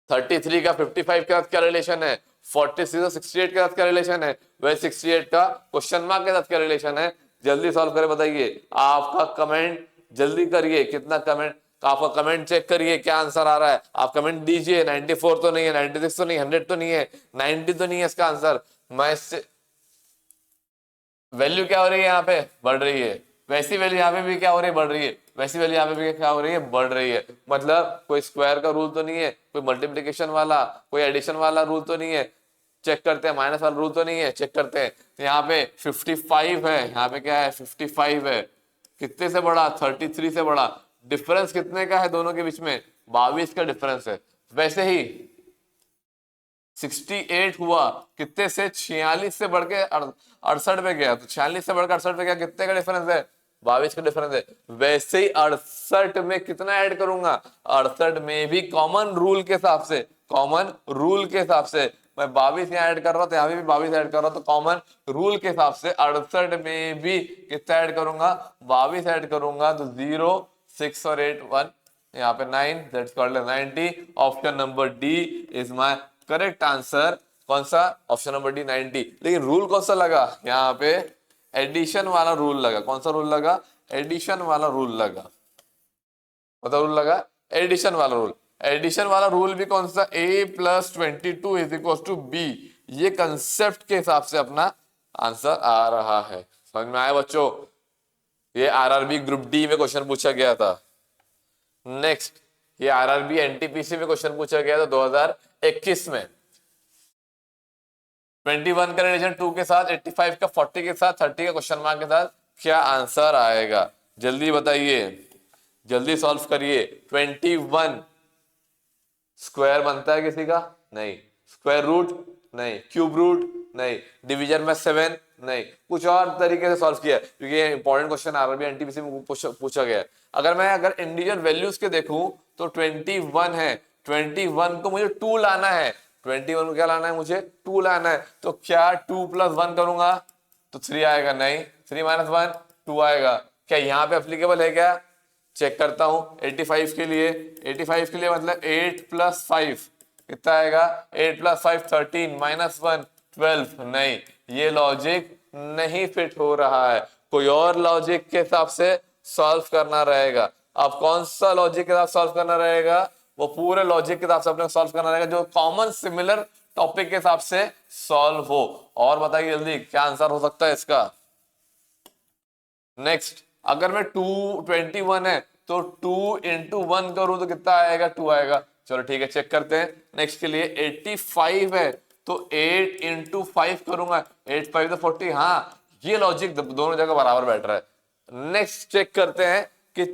33 का 55 के साथ क्या रिलेशन है, 46 और 68 के साथ क्या रिलेशन है, वह 68 का क्वेश्चन मार्क के साथ क्या रिलेशन है, जल्दी सॉल्व करें बताइए। आपका कमेंट जल्दी करिए, कितना कमेंट, आपका कमेंट चेक करिए क्या आंसर आ रहा है, आप कमेंट दीजिए। 94 तो नहीं है, 96 तो नहीं, 100 तो नहीं है, 90 तो नहीं है इसका आंसर। मैं इससे वैल्यू क्या हो रही है यहाँ पे बढ़ रही है, वैसी वैल्यू यहाँ पे भी क्या हो रही है बढ़ रही है, वैसी वैल्यू यहाँ पे भी क्या हो रही है बढ़ रही है। मतलब कोई स्क्वायर का रूल तो नहीं है, कोई मल्टीप्लिकेशन वाला, कोई एडिशन वाला रूल तो नहीं है, चेक करते हैं, माइनस वाला रूल तो नहीं है, चेक करते हैं। तो यहाँ पे 55 है, यहाँ पे क्या है 55 है, कितने से बड़ा 33 से बड़ा, डिफरेंस कितने का है दोनों के बीच में 22 का डिफरेंस है। वैसे ही 68 हुआ कितने से 46 से बढ़ के 68 पे गया, तो 46 से बढ़कर 68 पे गया, कितने का डिफरेंस है 22 का डिफरेंस है। वैसे ही 68 में कितना ऐड करूंगा, 68 में भी कॉमन रूल के हिसाब से, कॉमन रूल के हिसाब से मैं 22 यहाँ ऐड कर रहा हूं, तो यहाँ भी 22 ऐड कर रहा हूं, तो कॉमन रूल के हिसाब से 68 में भी कितना ऐड करूंगा 22 ऐड करूंगा, तो 0 6 और 8 1, यहाँ पे 9, that's called 90। Option number D is my correct answer. कौन सा, ऑप्शन नंबर डी 90। लेकिन रूल कौन सा लगा यहाँ पे, एडिशन वाला रूल लगा। कौन सा रूल लगा, एडिशन वाला रूल लगा। कौन सा रूल लगा, एडिशन वाला रूल। एडिशन वाला रूल भी कौन सा, a+22 is equal to B, ये कंसेप्ट के हिसाब से अपना आंसर आ रहा है। समझ में आया बच्चों, ये आरआरबी ग्रुप डी में क्वेश्चन पूछा गया था। नेक्स्ट, ये आरआरबी एनटीपीसी में क्वेश्चन पूछा गया था 2021 में। 21 का रिलेशन 2 के साथ, 85 का 40 के साथ, 30 का क्वेश्चन मार्क के साथ क्या आंसर आएगा, जल्दी बताइए, जल्दी सॉल्व करिए। 21 स्क्वायर बनता है किसी का, नहीं, स्क्वायर रूट नहीं, क्यूब रूट नहीं, डिवीजन में 7 नहीं, कुछ और तरीके से सॉल्व किया क्योंकि ये इंपॉर्टेंट क्वेश्चन आरआरबी एनटीपीसी में पूछा गया है। अगर इंडिविजुअल वैल्यूज के देखूं तो 21 है, 21 को मुझे 2 लाना है, 21 को क्या लाना है मुझे 2 लाना है, तो क्या 2 + 1 करूंगा तो 3 आएगा, नहीं 3 - 1 2 आएगा। क्या यहाँ पे एप्लीकेबल है क्या, चेक करता हूं 85 के लिए, 85 के लिए मतलब 8 + 5 कितना आएगा, 8 + 5 13 - 1 12, नहीं ये लॉजिक नहीं फिट हो रहा है, कोई और लॉजिक के हिसाब से सॉल्व करना रहेगा। अब कौन सा लॉजिक के साथ सॉल्व करना रहेगा, वो पूरे लॉजिक के हिसाब से अपने सॉल्व करना रहेगा जो कॉमन सिमिलर टॉपिक के हिसाब से सॉल्व हो। और बताइए जल्दी क्या आंसर हो सकता है इसका। नेक्स्ट, अगर मैं 21 है तो 2 × 1 करूं तो कितना आएगा 2 आएगा। चलो ठीक है, चेक करते हैं। नेक्स्ट के लिए 85 है तो 8 × 5 करूंगा, 8 5 तो 40, हाँ ये लॉजिक दोनों जगह बराबर बैठ रहा है। नेक्स्ट चेक करते हैं कि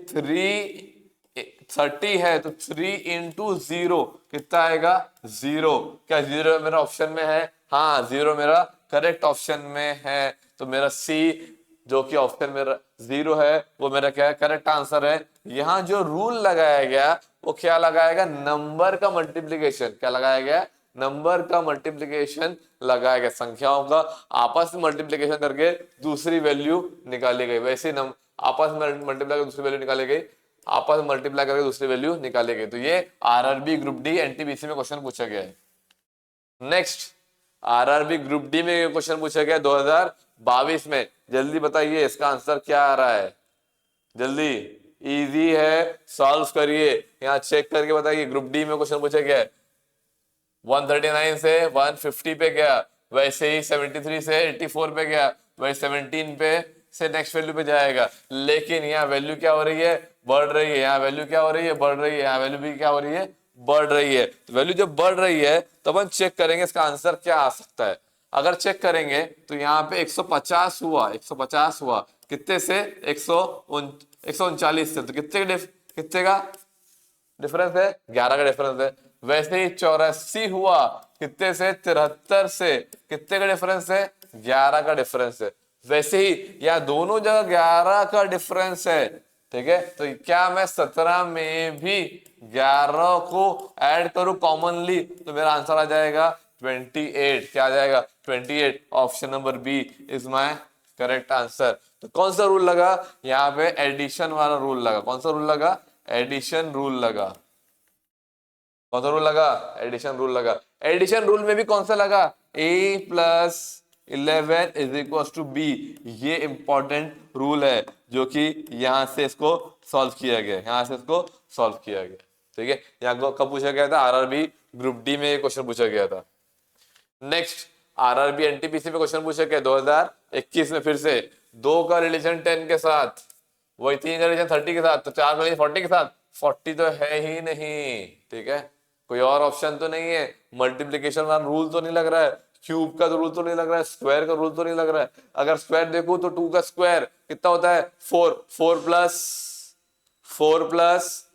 30 है तो 3 इंटू 0 कितना आएगा 0। क्या 0 मेरा ऑप्शन में है? हाँ 0 मेरा करेक्ट ऑप्शन में है। तो मेरा सी जो कि ऑप्शन मेरा 0 है वो मेरा क्या है करेक्ट आंसर है। यहाँ जो रूल लगाया गया वो क्या लगाएगा? नंबर का मल्टीप्लीकेशन। क्या लगाया गया? नंबर का मल्टीप्लीकेशन लगाया गया। संख्याओं का आपस में मल्टीप्लीकेशन करके दूसरी वैल्यू निकाली गई। वैसे आपस में मल्टीप्लाई करके दूसरी वैल्यू निकाली गई, आपस में मल्टीप्लाई करके दूसरी वैल्यू निकाली गई। तो ये आरआरबी ग्रुप डी एनटीपीसी में क्वेश्चन पूछा गया है। नेक्स्ट आरआरबी ग्रुप डी में क्वेश्चन पूछा गया 2022 में। जल्दी बताइए इसका आंसर क्या आ रहा है? जल्दी, इजी है, सॉल्व करिए। यहाँ चेक करके बताइए। ग्रुप डी में क्वेश्चन पूछा गया है 139 से 150 पे गया, वैसे ही 73 से 84 पे गया, वही 17 पे से नेक्स्ट वैल्यू पे जाएगा। लेकिन यहाँ वैल्यू क्या हो रही है? बढ़ रही है। यहाँ वैल्यू क्या हो रही है? बढ़ रही है। यहाँ वैल्यू भी क्या हो रही है? बढ़ रही है। तो वैल्यू जब बढ़ रही है तो अपन चेक करेंगे इसका आंसर क्या आ सकता है। अगर चेक करेंगे तो यहाँ पे 150 हुआ, 150 हुआ कितने से? 139 से। तो कितने का डिफरेंस है? 11 का डिफरेंस है। वैसे ही 84 हुआ कितने से? 73 से। कितने का डिफरेंस है? 11 का डिफरेंस है। वैसे ही यहाँ दोनों जगह 11 का डिफरेंस है। ठीक है, तो क्या मैं 17 में भी 11 को ऐड करूं कॉमनली तो मेरा आंसर आ जाएगा 28। क्या आ जाएगा? 28। Option number B is my correct answer. तो कौन सा रूल लगा? यहाँ पे एडिशन वाला रूल लगा। कौन सा रूल लगा? एडिशन रूल लगा। कौन सा रूल लगा? एडिशन रूल लगा। एडिशन रूल में भी कौन सा लगा? a+11 is equal to B. ये इंपॉर्टेंट रूल है जो कि यहां से इसको सॉल्व किया गया, यहां से इसको सॉल्व किया गया। ठीक है, यहाँ कब पूछा गया था? आरआरबी ग्रुप डी में क्वेश्चन पूछा गया था। नेक्स्ट आरआरबी एनटीपीसी में क्वेश्चन पूछा गया 2021 में। फिर से 2 का रिलेशन 10 के साथ, वही 3 का रिलेशन 30 के साथ, तो 4 का रिलेशन 40 के साथ। 40 तो है ही नहीं। ठीक है, कोई और ऑप्शन तो नहीं है। मल्टीप्लीकेशन वाला रूल तो नहीं लग रहा है, क्यूब का तो रूल तो नहीं लग रहा है, स्क्वायर का रूल तो नहीं लग रहा है। अगर स्क्वायर देखो तो 2 का स्क्वायर कितना होता है? 4। 4 प्लस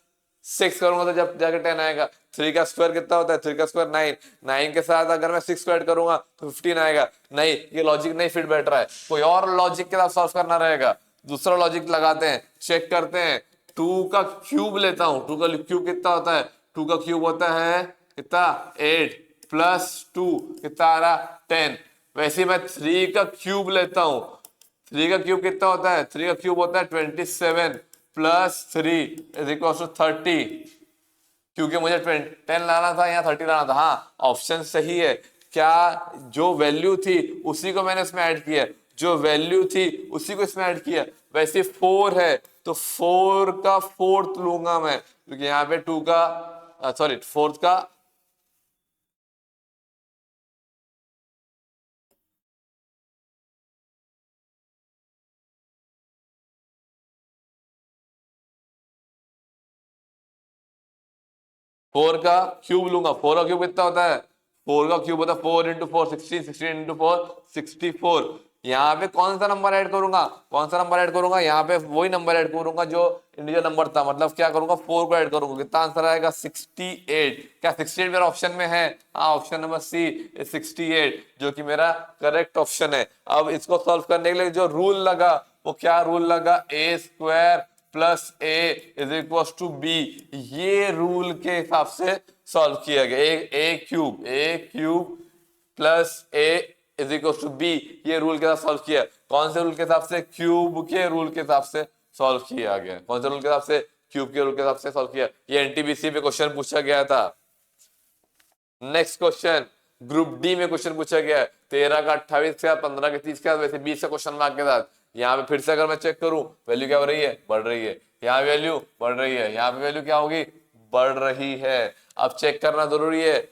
6 करूंगा तो जब जाके 10 आएगा। 3 का स्क्वायर कितना होता है? 3 का स्क्वायर 9। 9 के साथ अगर मैं 6 स्क्वायर करूंगा तो 15 आएगा। नहीं, ये लॉजिक नहीं फिट बैठ रहा है। कोई और लॉजिक के साथ सॉल्व करना रहेगा। दूसरा लॉजिक लगाते हैं, चेक करते हैं। 2 का क्यूब लेता हूं। 2 का क्यूब कितना होता है? 2 का क्यूब होता है कितना? 8 प्लस 2 कितना आ रहा? 10। वैसे मैं 3 का क्यूब लेता हूं। 3 का क्यूब कितना होता है? 3 का क्यूब होता है 27 प्लस 3 इज इक्वल टू 30। क्योंकि मुझे 10 लाना था, यहाँ 30 लाना था। हाँ, ऑप्शन सही है। क्या जो वैल्यू थी उसी को मैंने इसमें ऐड किया? जो वैल्यू थी उसी को इसमें ऐड किया। वैसे 4 है तो 4 का फोर्थ लूंगा मैं, क्योंकि यहाँ पे 2 का सॉरी फोर्थ का 4 का क्यूब लूंगा। 4 का क्यूब कितना होता है? 4 का क्यूब होता है 4 इंटू 4 16, 16 इंटू 4 64। यहाँ पे कौन सा नंबर ऐड करूंगा? कौन सा नंबर ऐड करूंगा? यहाँ पे वही नंबर ऐड करूंगा जो इंडिविजुअल नंबर था। मतलब क्या करूंगा? 4 को ऐड करूंगा। कितना आंसर आएगा? 68। क्या 68 मेरा ऑप्शन में है? हाँ, ऑप्शन नंबर सी 68 जो कि मेरा करेक्ट ऑप्शन है। अब इसको सॉल्व करने के लिए जो रूल लगा वो क्या रूल लगा? A square plus A is equal to B. ये रूल के हिसाब से सॉल्व किया गया। A cube plus A is equal to B, ये रूल के साथ सॉल्व किया। कौन से रूल के हिसाब से? क्यूब के रूल के हिसाब से सॉल्व किया गया। कौन से रूल के हिसाब से? क्यूब के रूल के हिसाब से सॉल्व किया। ये एनटीपीसी में क्वेश्चन पूछा गया था। नेक्स्ट क्वेश्चन ग्रुप डी में क्वेश्चन पूछा गया है 13 का 28 के साथ, 15 के 30 के साथ, वैसे 20 का क्वेश्चन मार्क के साथ। यहाँ पे फिर से अगर मैं चेक करूं वैल्यू क्या हो रही है? बढ़ रही है। यहाँ वैल्यू बढ़ रही है, यहाँ पे वैल्यू क्या होगी? बढ़ रही है। अब चेक करना जरूरी है।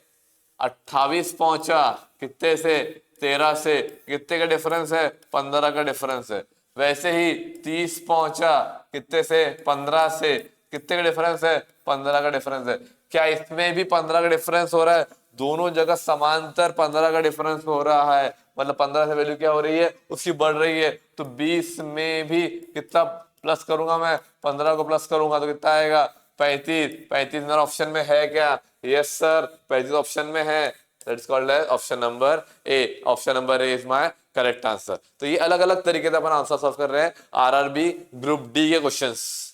28 पहुंचा कितने से? 13 से। कितने का डिफरेंस है? 15 का डिफरेंस है। वैसे ही 30 पहुंचा कितने से? 15 से। कितने का डिफरेंस है? 15 का डिफरेंस है। क्या इसमें भी 15 का डिफरेंस हो रहा है? दोनों जगह समांतर 15 का डिफरेंस हो रहा है। मतलब 15 से वैल्यू क्या हो रही है? उसकी बढ़ रही है। तो 20 में भी कितना प्लस करूंगा मैं, 15 को प्लस करूंगा तो कितना आएगा 35। 35 मेरा ऑप्शन में है क्या? यस सर, 35 ऑप्शन में है। That is called as option number A. Option number A is my correct answer. तो ये अलग अलग तरीके से अपन आंसर सॉल्व कर रहे हैं आरआरबी ग्रुप डी के क्वेश्चंस।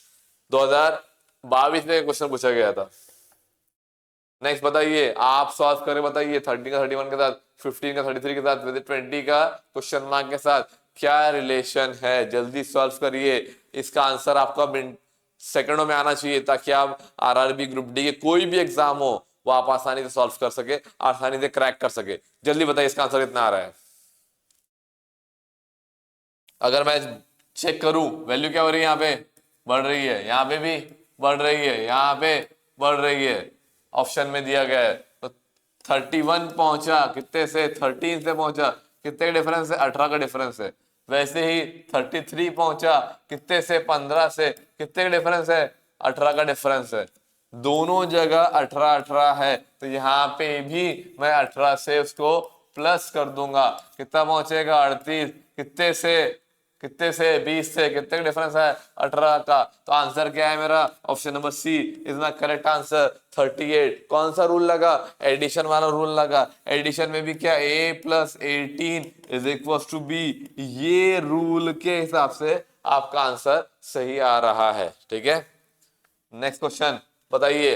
2022 में क्वेश्चन पूछा गया था। नेक्स्ट बताइए, आप सॉल्व करें, बताइए 30 का 31 के साथ, 15 का 33 के साथ, विद 20 का क्वेश्चन मार्क के साथ क्या रिलेशन है? जल्दी सॉल्व करिए। इसका आंसर आपका सेकंडों में आना चाहिए ताकि आप आरआरबी ग्रुप डी के कोई भी एग्जाम हो वो आप आसानी से सॉल्व कर सके, आसानी से क्रैक कर सके। जल्दी बताइए इसका आंसर कितना आ रहा है। अगर मैं चेक करूं वैल्यू क्या हो रही है, यहाँ पे बढ़ रही है, यहाँ पे भी बढ़ रही है, यहाँ पे बढ़ रही है, ऑप्शन में दिया गया है। तो 31 पहुंचा कितने से? 13 से पहुंचा, कितने का डिफरेंस है? 18 का डिफरेंस है। वैसे ही 33 पहुंचा कितने से? 15 से, कितने का डिफरेंस है? 18 का डिफरेंस है। दोनों जगह 18 18 है, तो यहाँ पे भी मैं 18 से उसको प्लस कर दूंगा, कितना पहुंचेगा? 38। कितने से? कितने से? 20 से। कितने का डिफरेंस है? 18 का। तो आंसर क्या है मेरा? Option number C is my correct answer, 38। कौन सा रूल लगा? एडिशन वाला रूल लगा। एडिशन में भी क्या? a plus 18 is equal to b। ये रूल के हिसाब से आपका आंसर सही आ रहा है। ठीक है, नेक्स्ट क्वेश्चन बताइए।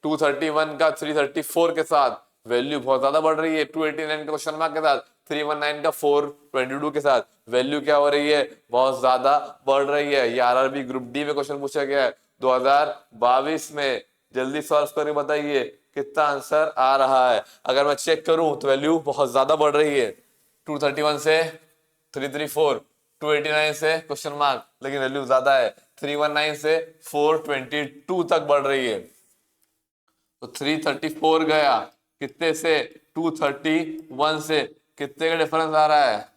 231 का 334 के साथ वैल्यू बहुत ज्यादा बढ़ रही है। 289 का क्वेश्चन मार्क के साथ, 319 का 422 के साथ वैल्यू क्या हो रही है? बहुत ज्यादा बढ़ रही है। ये आरआरबी ग्रुप डी में क्वेश्चन पूछा गया है 2022 में। जल्दी सॉल्व करके बताइए कितना आंसर आ रहा है। अगर मैं चेक करूं तो वैल्यू बहुत ज्यादा बढ़ रही है, 231 से 334, 289 से क्वेश्चन मार्क, लेकिन वैल्यू ज्यादा है, 319 से 422 तक बढ़ रही है। तो 334 गया कितने से? 231 से। कितने का डिफरेंस आ रहा है?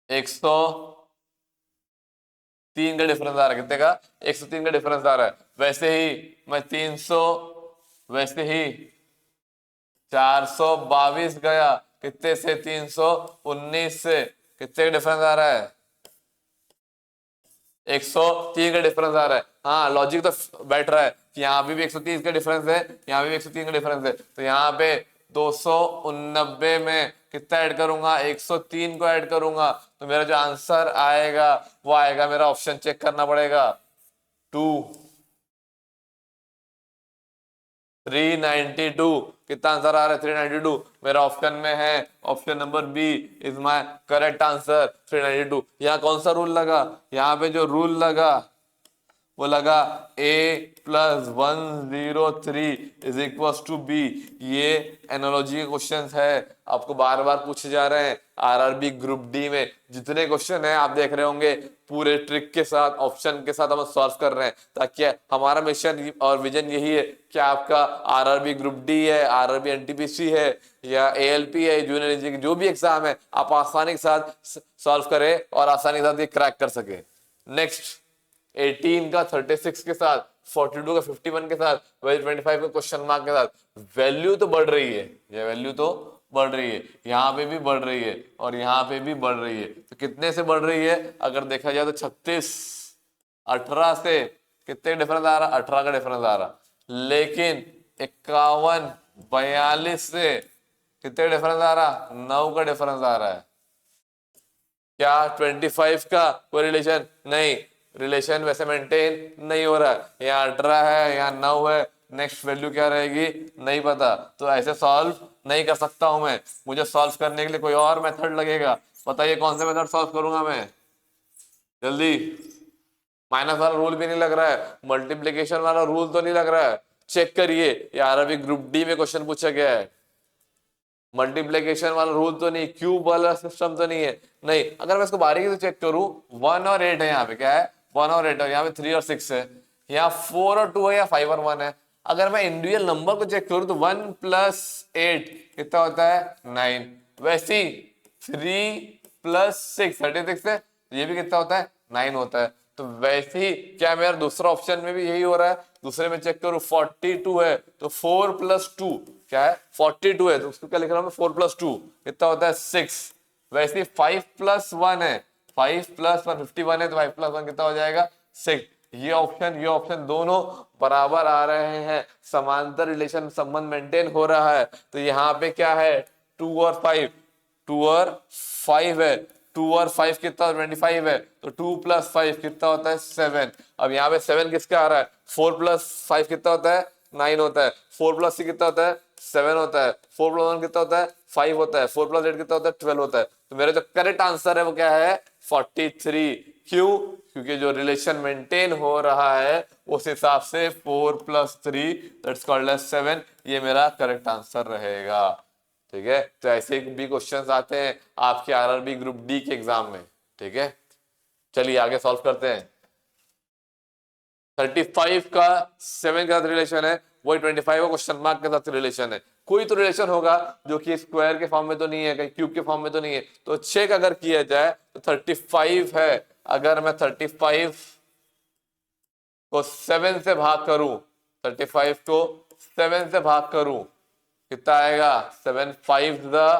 103 का डिफरेंस आ रहा है। कितने का? 103 का डिफरेंस आ रहा है। वैसे ही मैं 300, वैसे ही 422 गया कितने से? 319 से। कितने का डिफरेंस आ रहा है? 103 का डिफरेंस आ रहा है। हाँ, लॉजिक तो बैठ रहा है कि यहाँ पे भी 130 का डिफरेंस है, यहाँ भी 103 का डिफरेंस है। तो यहाँ पे 289 में कितना ऐड करूंगा? 103 को ऐड करूंगा, तो मेरा जो आंसर आएगा वो आएगा, मेरा ऑप्शन चेक करना पड़ेगा, 392। कितना आंसर आ रहा है? 392 मेरा ऑप्शन में है। Option number B is my correct answer, 392। यहाँ कौन सा रूल लगा? यहाँ पे जो रूल लगा वो लगा a plus 103 is equal to B. ये एनालॉजी के क्वेश्चन है, आपको बार बार पूछे जा रहे हैं आरआरबी ग्रुप डी में। जितने क्वेश्चन है आप देख रहे होंगे पूरे ट्रिक के साथ, ऑप्शन के साथ हम सॉल्व कर रहे हैं, ताकि हमारा मिशन और विजन यही है कि आपका आरआरबी ग्रुप डी है, आरआरबी एनटीपीसी है या एएलपी है, जूनियर इंजीनियरिंग जो भी एग्जाम है, आप आसानी के साथ सॉल्व करें और आसानी के साथ ये क्रैक कर सके। नेक्स्ट 18 का 36 के साथ, 42 का 51 के साथ, 25 का क्वेश्चन मार्क के साथ वैल्यू तो बढ़ रही है, ये वैल्यू तो बढ़ रही है, यहाँ पे भी बढ़ रही है और यहाँ पे भी बढ़ रही है। तो कितने से बढ़ रही है? अगर देखा जाए तो 36, 18 से कितने डिफरेंस आ रहा? 18 का डिफरेंस आ रहा। लेकिन 51, 42 से कितने डिफरेंस आ रहा? 9 का डिफरेंस आ रहा है। क्या 25 का कोई रिलेशन? नहीं, रिलेशन वैसे मेंटेन नहीं हो रहा है। यहाँ 18 है, यहाँ 9 है, नेक्स्ट वैल्यू क्या रहेगी नहीं पता। तो ऐसे सॉल्व नहीं कर सकता हूं मैं, मुझे सॉल्व करने के लिए कोई और मेथड लगेगा। बताइए कौन सा मेथड सॉल्व करूंगा मैं? जल्दी। माइनस वाला रूल भी नहीं लग रहा है, मल्टीप्लीकेशन वाला रूल तो नहीं लग रहा है। चेक करिए, यार अभी ग्रुप डी में क्वेश्चन पूछा गया है, मल्टीप्लीकेशन वाला रूल तो नहीं, क्यूब वाला सिस्टम तो नहीं है। नहीं, अगर मैं इसको बारीकी से चेक करूं, 1 और 8 है, यहाँ पे क्या है? 1 और 8 है, यहाँ पे 3 और 6 है, यहाँ 4 और 2 है, या 5 और 1 है। अगर मैं इंडिविजुअल नंबर को चेक करूं तो 1 प्लस 8 कितना होता है? 9। वैसे ही 3 प्लस 6 36 है, ये भी कितना होता है? 9 होता है। तो वैसे ही क्या मेरा दूसरा ऑप्शन में भी यही हो रहा है? दूसरे में चेक करूं 42 है तो 4 प्लस 2 क्या है? 42 है, तो उसको क्या लिख रहा हूं मैं? 4 प्लस 2 कितना होता है? 6। वैसे ही 5 प्लस 1 है 5 प्लस 1 51 है, तो 5 प्लस 1 कितना हो जाएगा 6। ये ऑप्शन दोनों बराबर आ रहे हैं, समांतर रिलेशन संबंध मेंटेन हो रहा है। तो यहाँ पे क्या है 2 और 5, 2 और 5 है, 2 और 5 कितना 25 है, तो 2 प्लस 5 कितना होता है 7। अब यहाँ पे 7 किसका आ रहा है, 4 प्लस 5 कितना होता है 9 होता है, 4 प्लस 6 कितना होता है 7 होता है, 4 प्लस 1 कितना होता है 5 होता है, 4 प्लस 8 कितना होता है 12 होता है। तो मेरा जो करेक्ट आंसर है वो क्या है 43। क्यों? क्योंकि जो रिलेशन मेंटेन हो रहा है उस हिसाब से 4 प्लस 3 दैट्स कॉल्ड एज 7, ये मेरा करेक्ट आंसर रहेगा। ठीक है, तो ऐसे भी क्वेश्चंस आते हैं आपके आरआरबी ग्रुप डी के एग्जाम में। ठीक है, चलिए आगे सॉल्व करते हैं। 35 का 7 के साथ रिलेशन है, वही 25 का क्वेश्चन मार्क के साथ रिलेशन है। कोई तो रिलेशन होगा जो कि स्क्वायर के फॉर्म में तो नहीं है, कहीं क्यूब के फॉर्म में तो नहीं है, तो चेक अगर किया जाए तो 35 है। अगर मैं 35 को 7 से भाग करूं, 35 को 7 से भाग करूं, कितना आएगा 7 5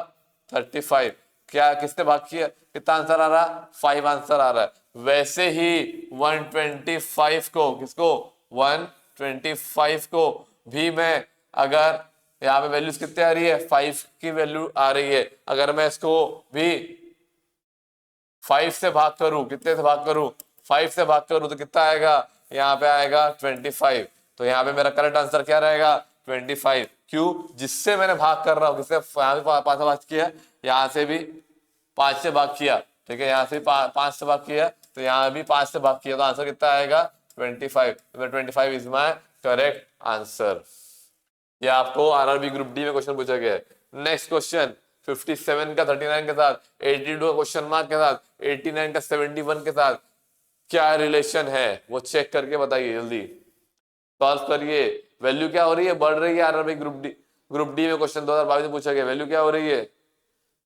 35। क्या किसने भाग किया, कितना आंसर आ रहा 5 आंसर आ रहा है। वैसे ही 125 को, किसको 125 को भी मैं अगर यहाँ पे वैल्यूज कितने आ रही है 5 की वैल्यू आ रही है, अगर मैं इसको भी 5 से भाग करूं, कितने से भाग करूं 5 से भाग करूं, तो कितना आएगा यहाँ पे आएगा 25। तो यहाँ पे मेरा करेक्ट आंसर क्या रहेगा 25। क्यों? जिससे मैंने भाग कर रहा हूँ, किससे यहाँ भी 5 से भाग किया, यहाँ से भी 5 से भाग किया। ठीक है, यहाँ से 5 से भाग किया, तो यहाँ भी 5 से भाग किया, तो आंसर कितना आएगा 25। 25 इज माय करेक्ट आंसर। ये आपको आरआरबी ग्रुप डी में क्वेश्चन पूछा गया है। नेक्स्ट क्वेश्चन 57 का 39 के साथ, 82 का क्वेश्चन मार्क के साथ, 89 का 71 के साथ क्या रिलेशन है वो चेक करके बताइए, जल्दी सॉल्व करिए। वैल्यू क्या हो रही है, बढ़ रही है। आरआरबी ग्रुप डी में क्वेश्चन 2022 में पूछा गया, वैल्यू क्या हो रही है,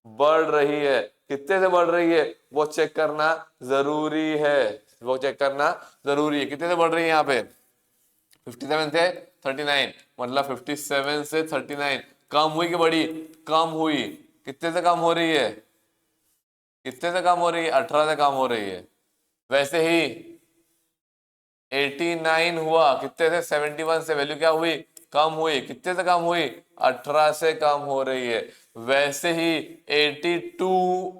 बढ़ रही है। कितने से बढ़ रही है वो चेक करना जरूरी है, वो चेक करना जरूरी है। कितने से बढ़ रही है यहाँ पे 57 से 39, मतलब 57 से 39 कम हुई कि बढ़ी, कम हुई। कितने से कम हो रही है, कितने से कम हो रही है 18 से कम हो रही है। वैसे ही 89 हुआ, कितने से 71 से, वैल्यू क्या हुई कम हुई। कितने से कम हुई 18 से कम हो रही है। वैसे ही 82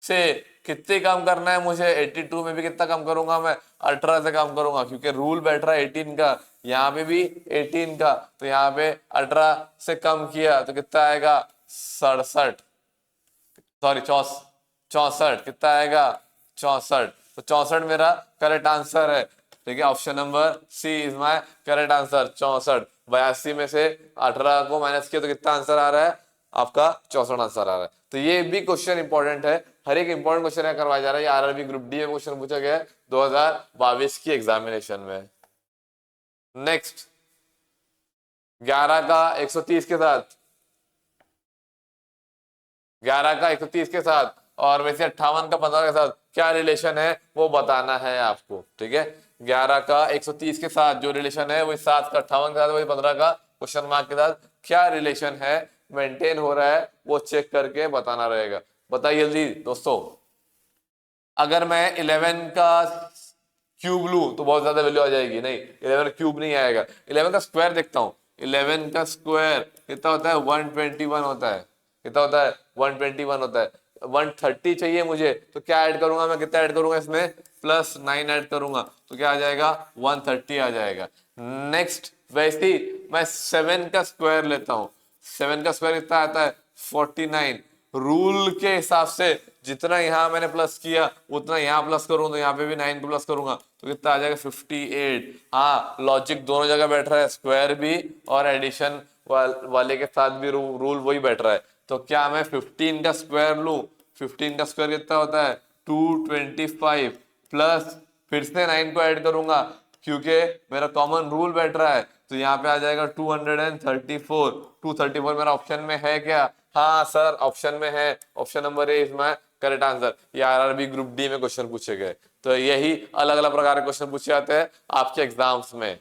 से कितने कम करना है मुझे, 82 में भी कितना कम करूंगा मैं 18 से कम करूंगा, क्योंकि रूल बैठ रहा है 18 का, यहाँ पे भी 18 का, तो यहाँ पे 18 से कम किया तो कितना आएगा 67, सॉरी 64, कितना आएगा 64। तो 64 मेरा करेक्ट आंसर है। ठीक है, option number C is my correct answer 64। 82 में से 18 को माइनस किया तो कितना आंसर आ रहा है आपका 64 आंसर आ रहा है। तो ये भी क्वेश्चन इंपॉर्टेंट है, हर एक इंपॉर्टेंट क्वेश्चन है करवाया जा रहा है। आरआरबी ग्रुप डी में क्वेश्चन पूछा गया है 2022 की एग्जामिनेशन में। नेक्स्ट 11 का 130 के साथ, 11 का 130 के साथ और वैसे 58 का 15 के साथ क्या रिलेशन है वो बताना है आपको। ठीक है, 11 का 130 के साथ जो रिलेशन है वो 7 का 58 के साथ, वही 15 का क्वेश्चन मार्क के साथ क्या रिलेशन है मेंटेन हो रहा है वो चेक करके बताना रहेगा। बताइए जल्दी दोस्तों। अगर मैं 11 का क्यूब लू तो बहुत ज्यादा वैल्यू आ जाएगी, नहीं 11 का क्यूब नहीं आएगा, 11 का स्क्वायर देखता हूं। 11 का स्क्वायर कितना होता है 121 होता है, कितना होता है 121 होता है। 130 चाहिए मुझे, तो क्या ऐड करूंगा मैं, कितना ऐड करूंगा इसमें प्लस 9 ऐड करूंगा, तो क्या आ जाएगा 130 आ जाएगा। नेक्स्ट वैसे ही मैं 7 का स्क्वायर लेता हूं, 7 का स्क्वायर कितना आता है 49। रूल के हिसाब से जितना यहां मैंने प्लस किया उतना यहां प्लस करूं, तो यहाँ पे भी 9 को प्लस करूंगा तो कितना आ जाएगा 58। हाँ, लॉजिक दोनों जगह बैठ रहा है, स्क्वायर भी और एडिशन वाले के साथ भी रूल वही बैठ रहा है। तो क्या मैं 15 का स्क्वायर लूं, 15 का स्क्वायर कितना होता है 225 प्लस फिर से 9 को ऐड करूंगा क्योंकि मेरा कॉमन रूल बैठ रहा है, तो यहाँ पे आ जाएगा 234। 234 मेरा ऑप्शन में है क्या, हाँ सर ऑप्शन में है, option number A is my correct answer. ये आरआरबी ग्रुप डी में क्वेश्चन पूछे गए। तो यही अलग अलग प्रकार के क्वेश्चन पूछे जाते हैं आपके एग्जाम्स में।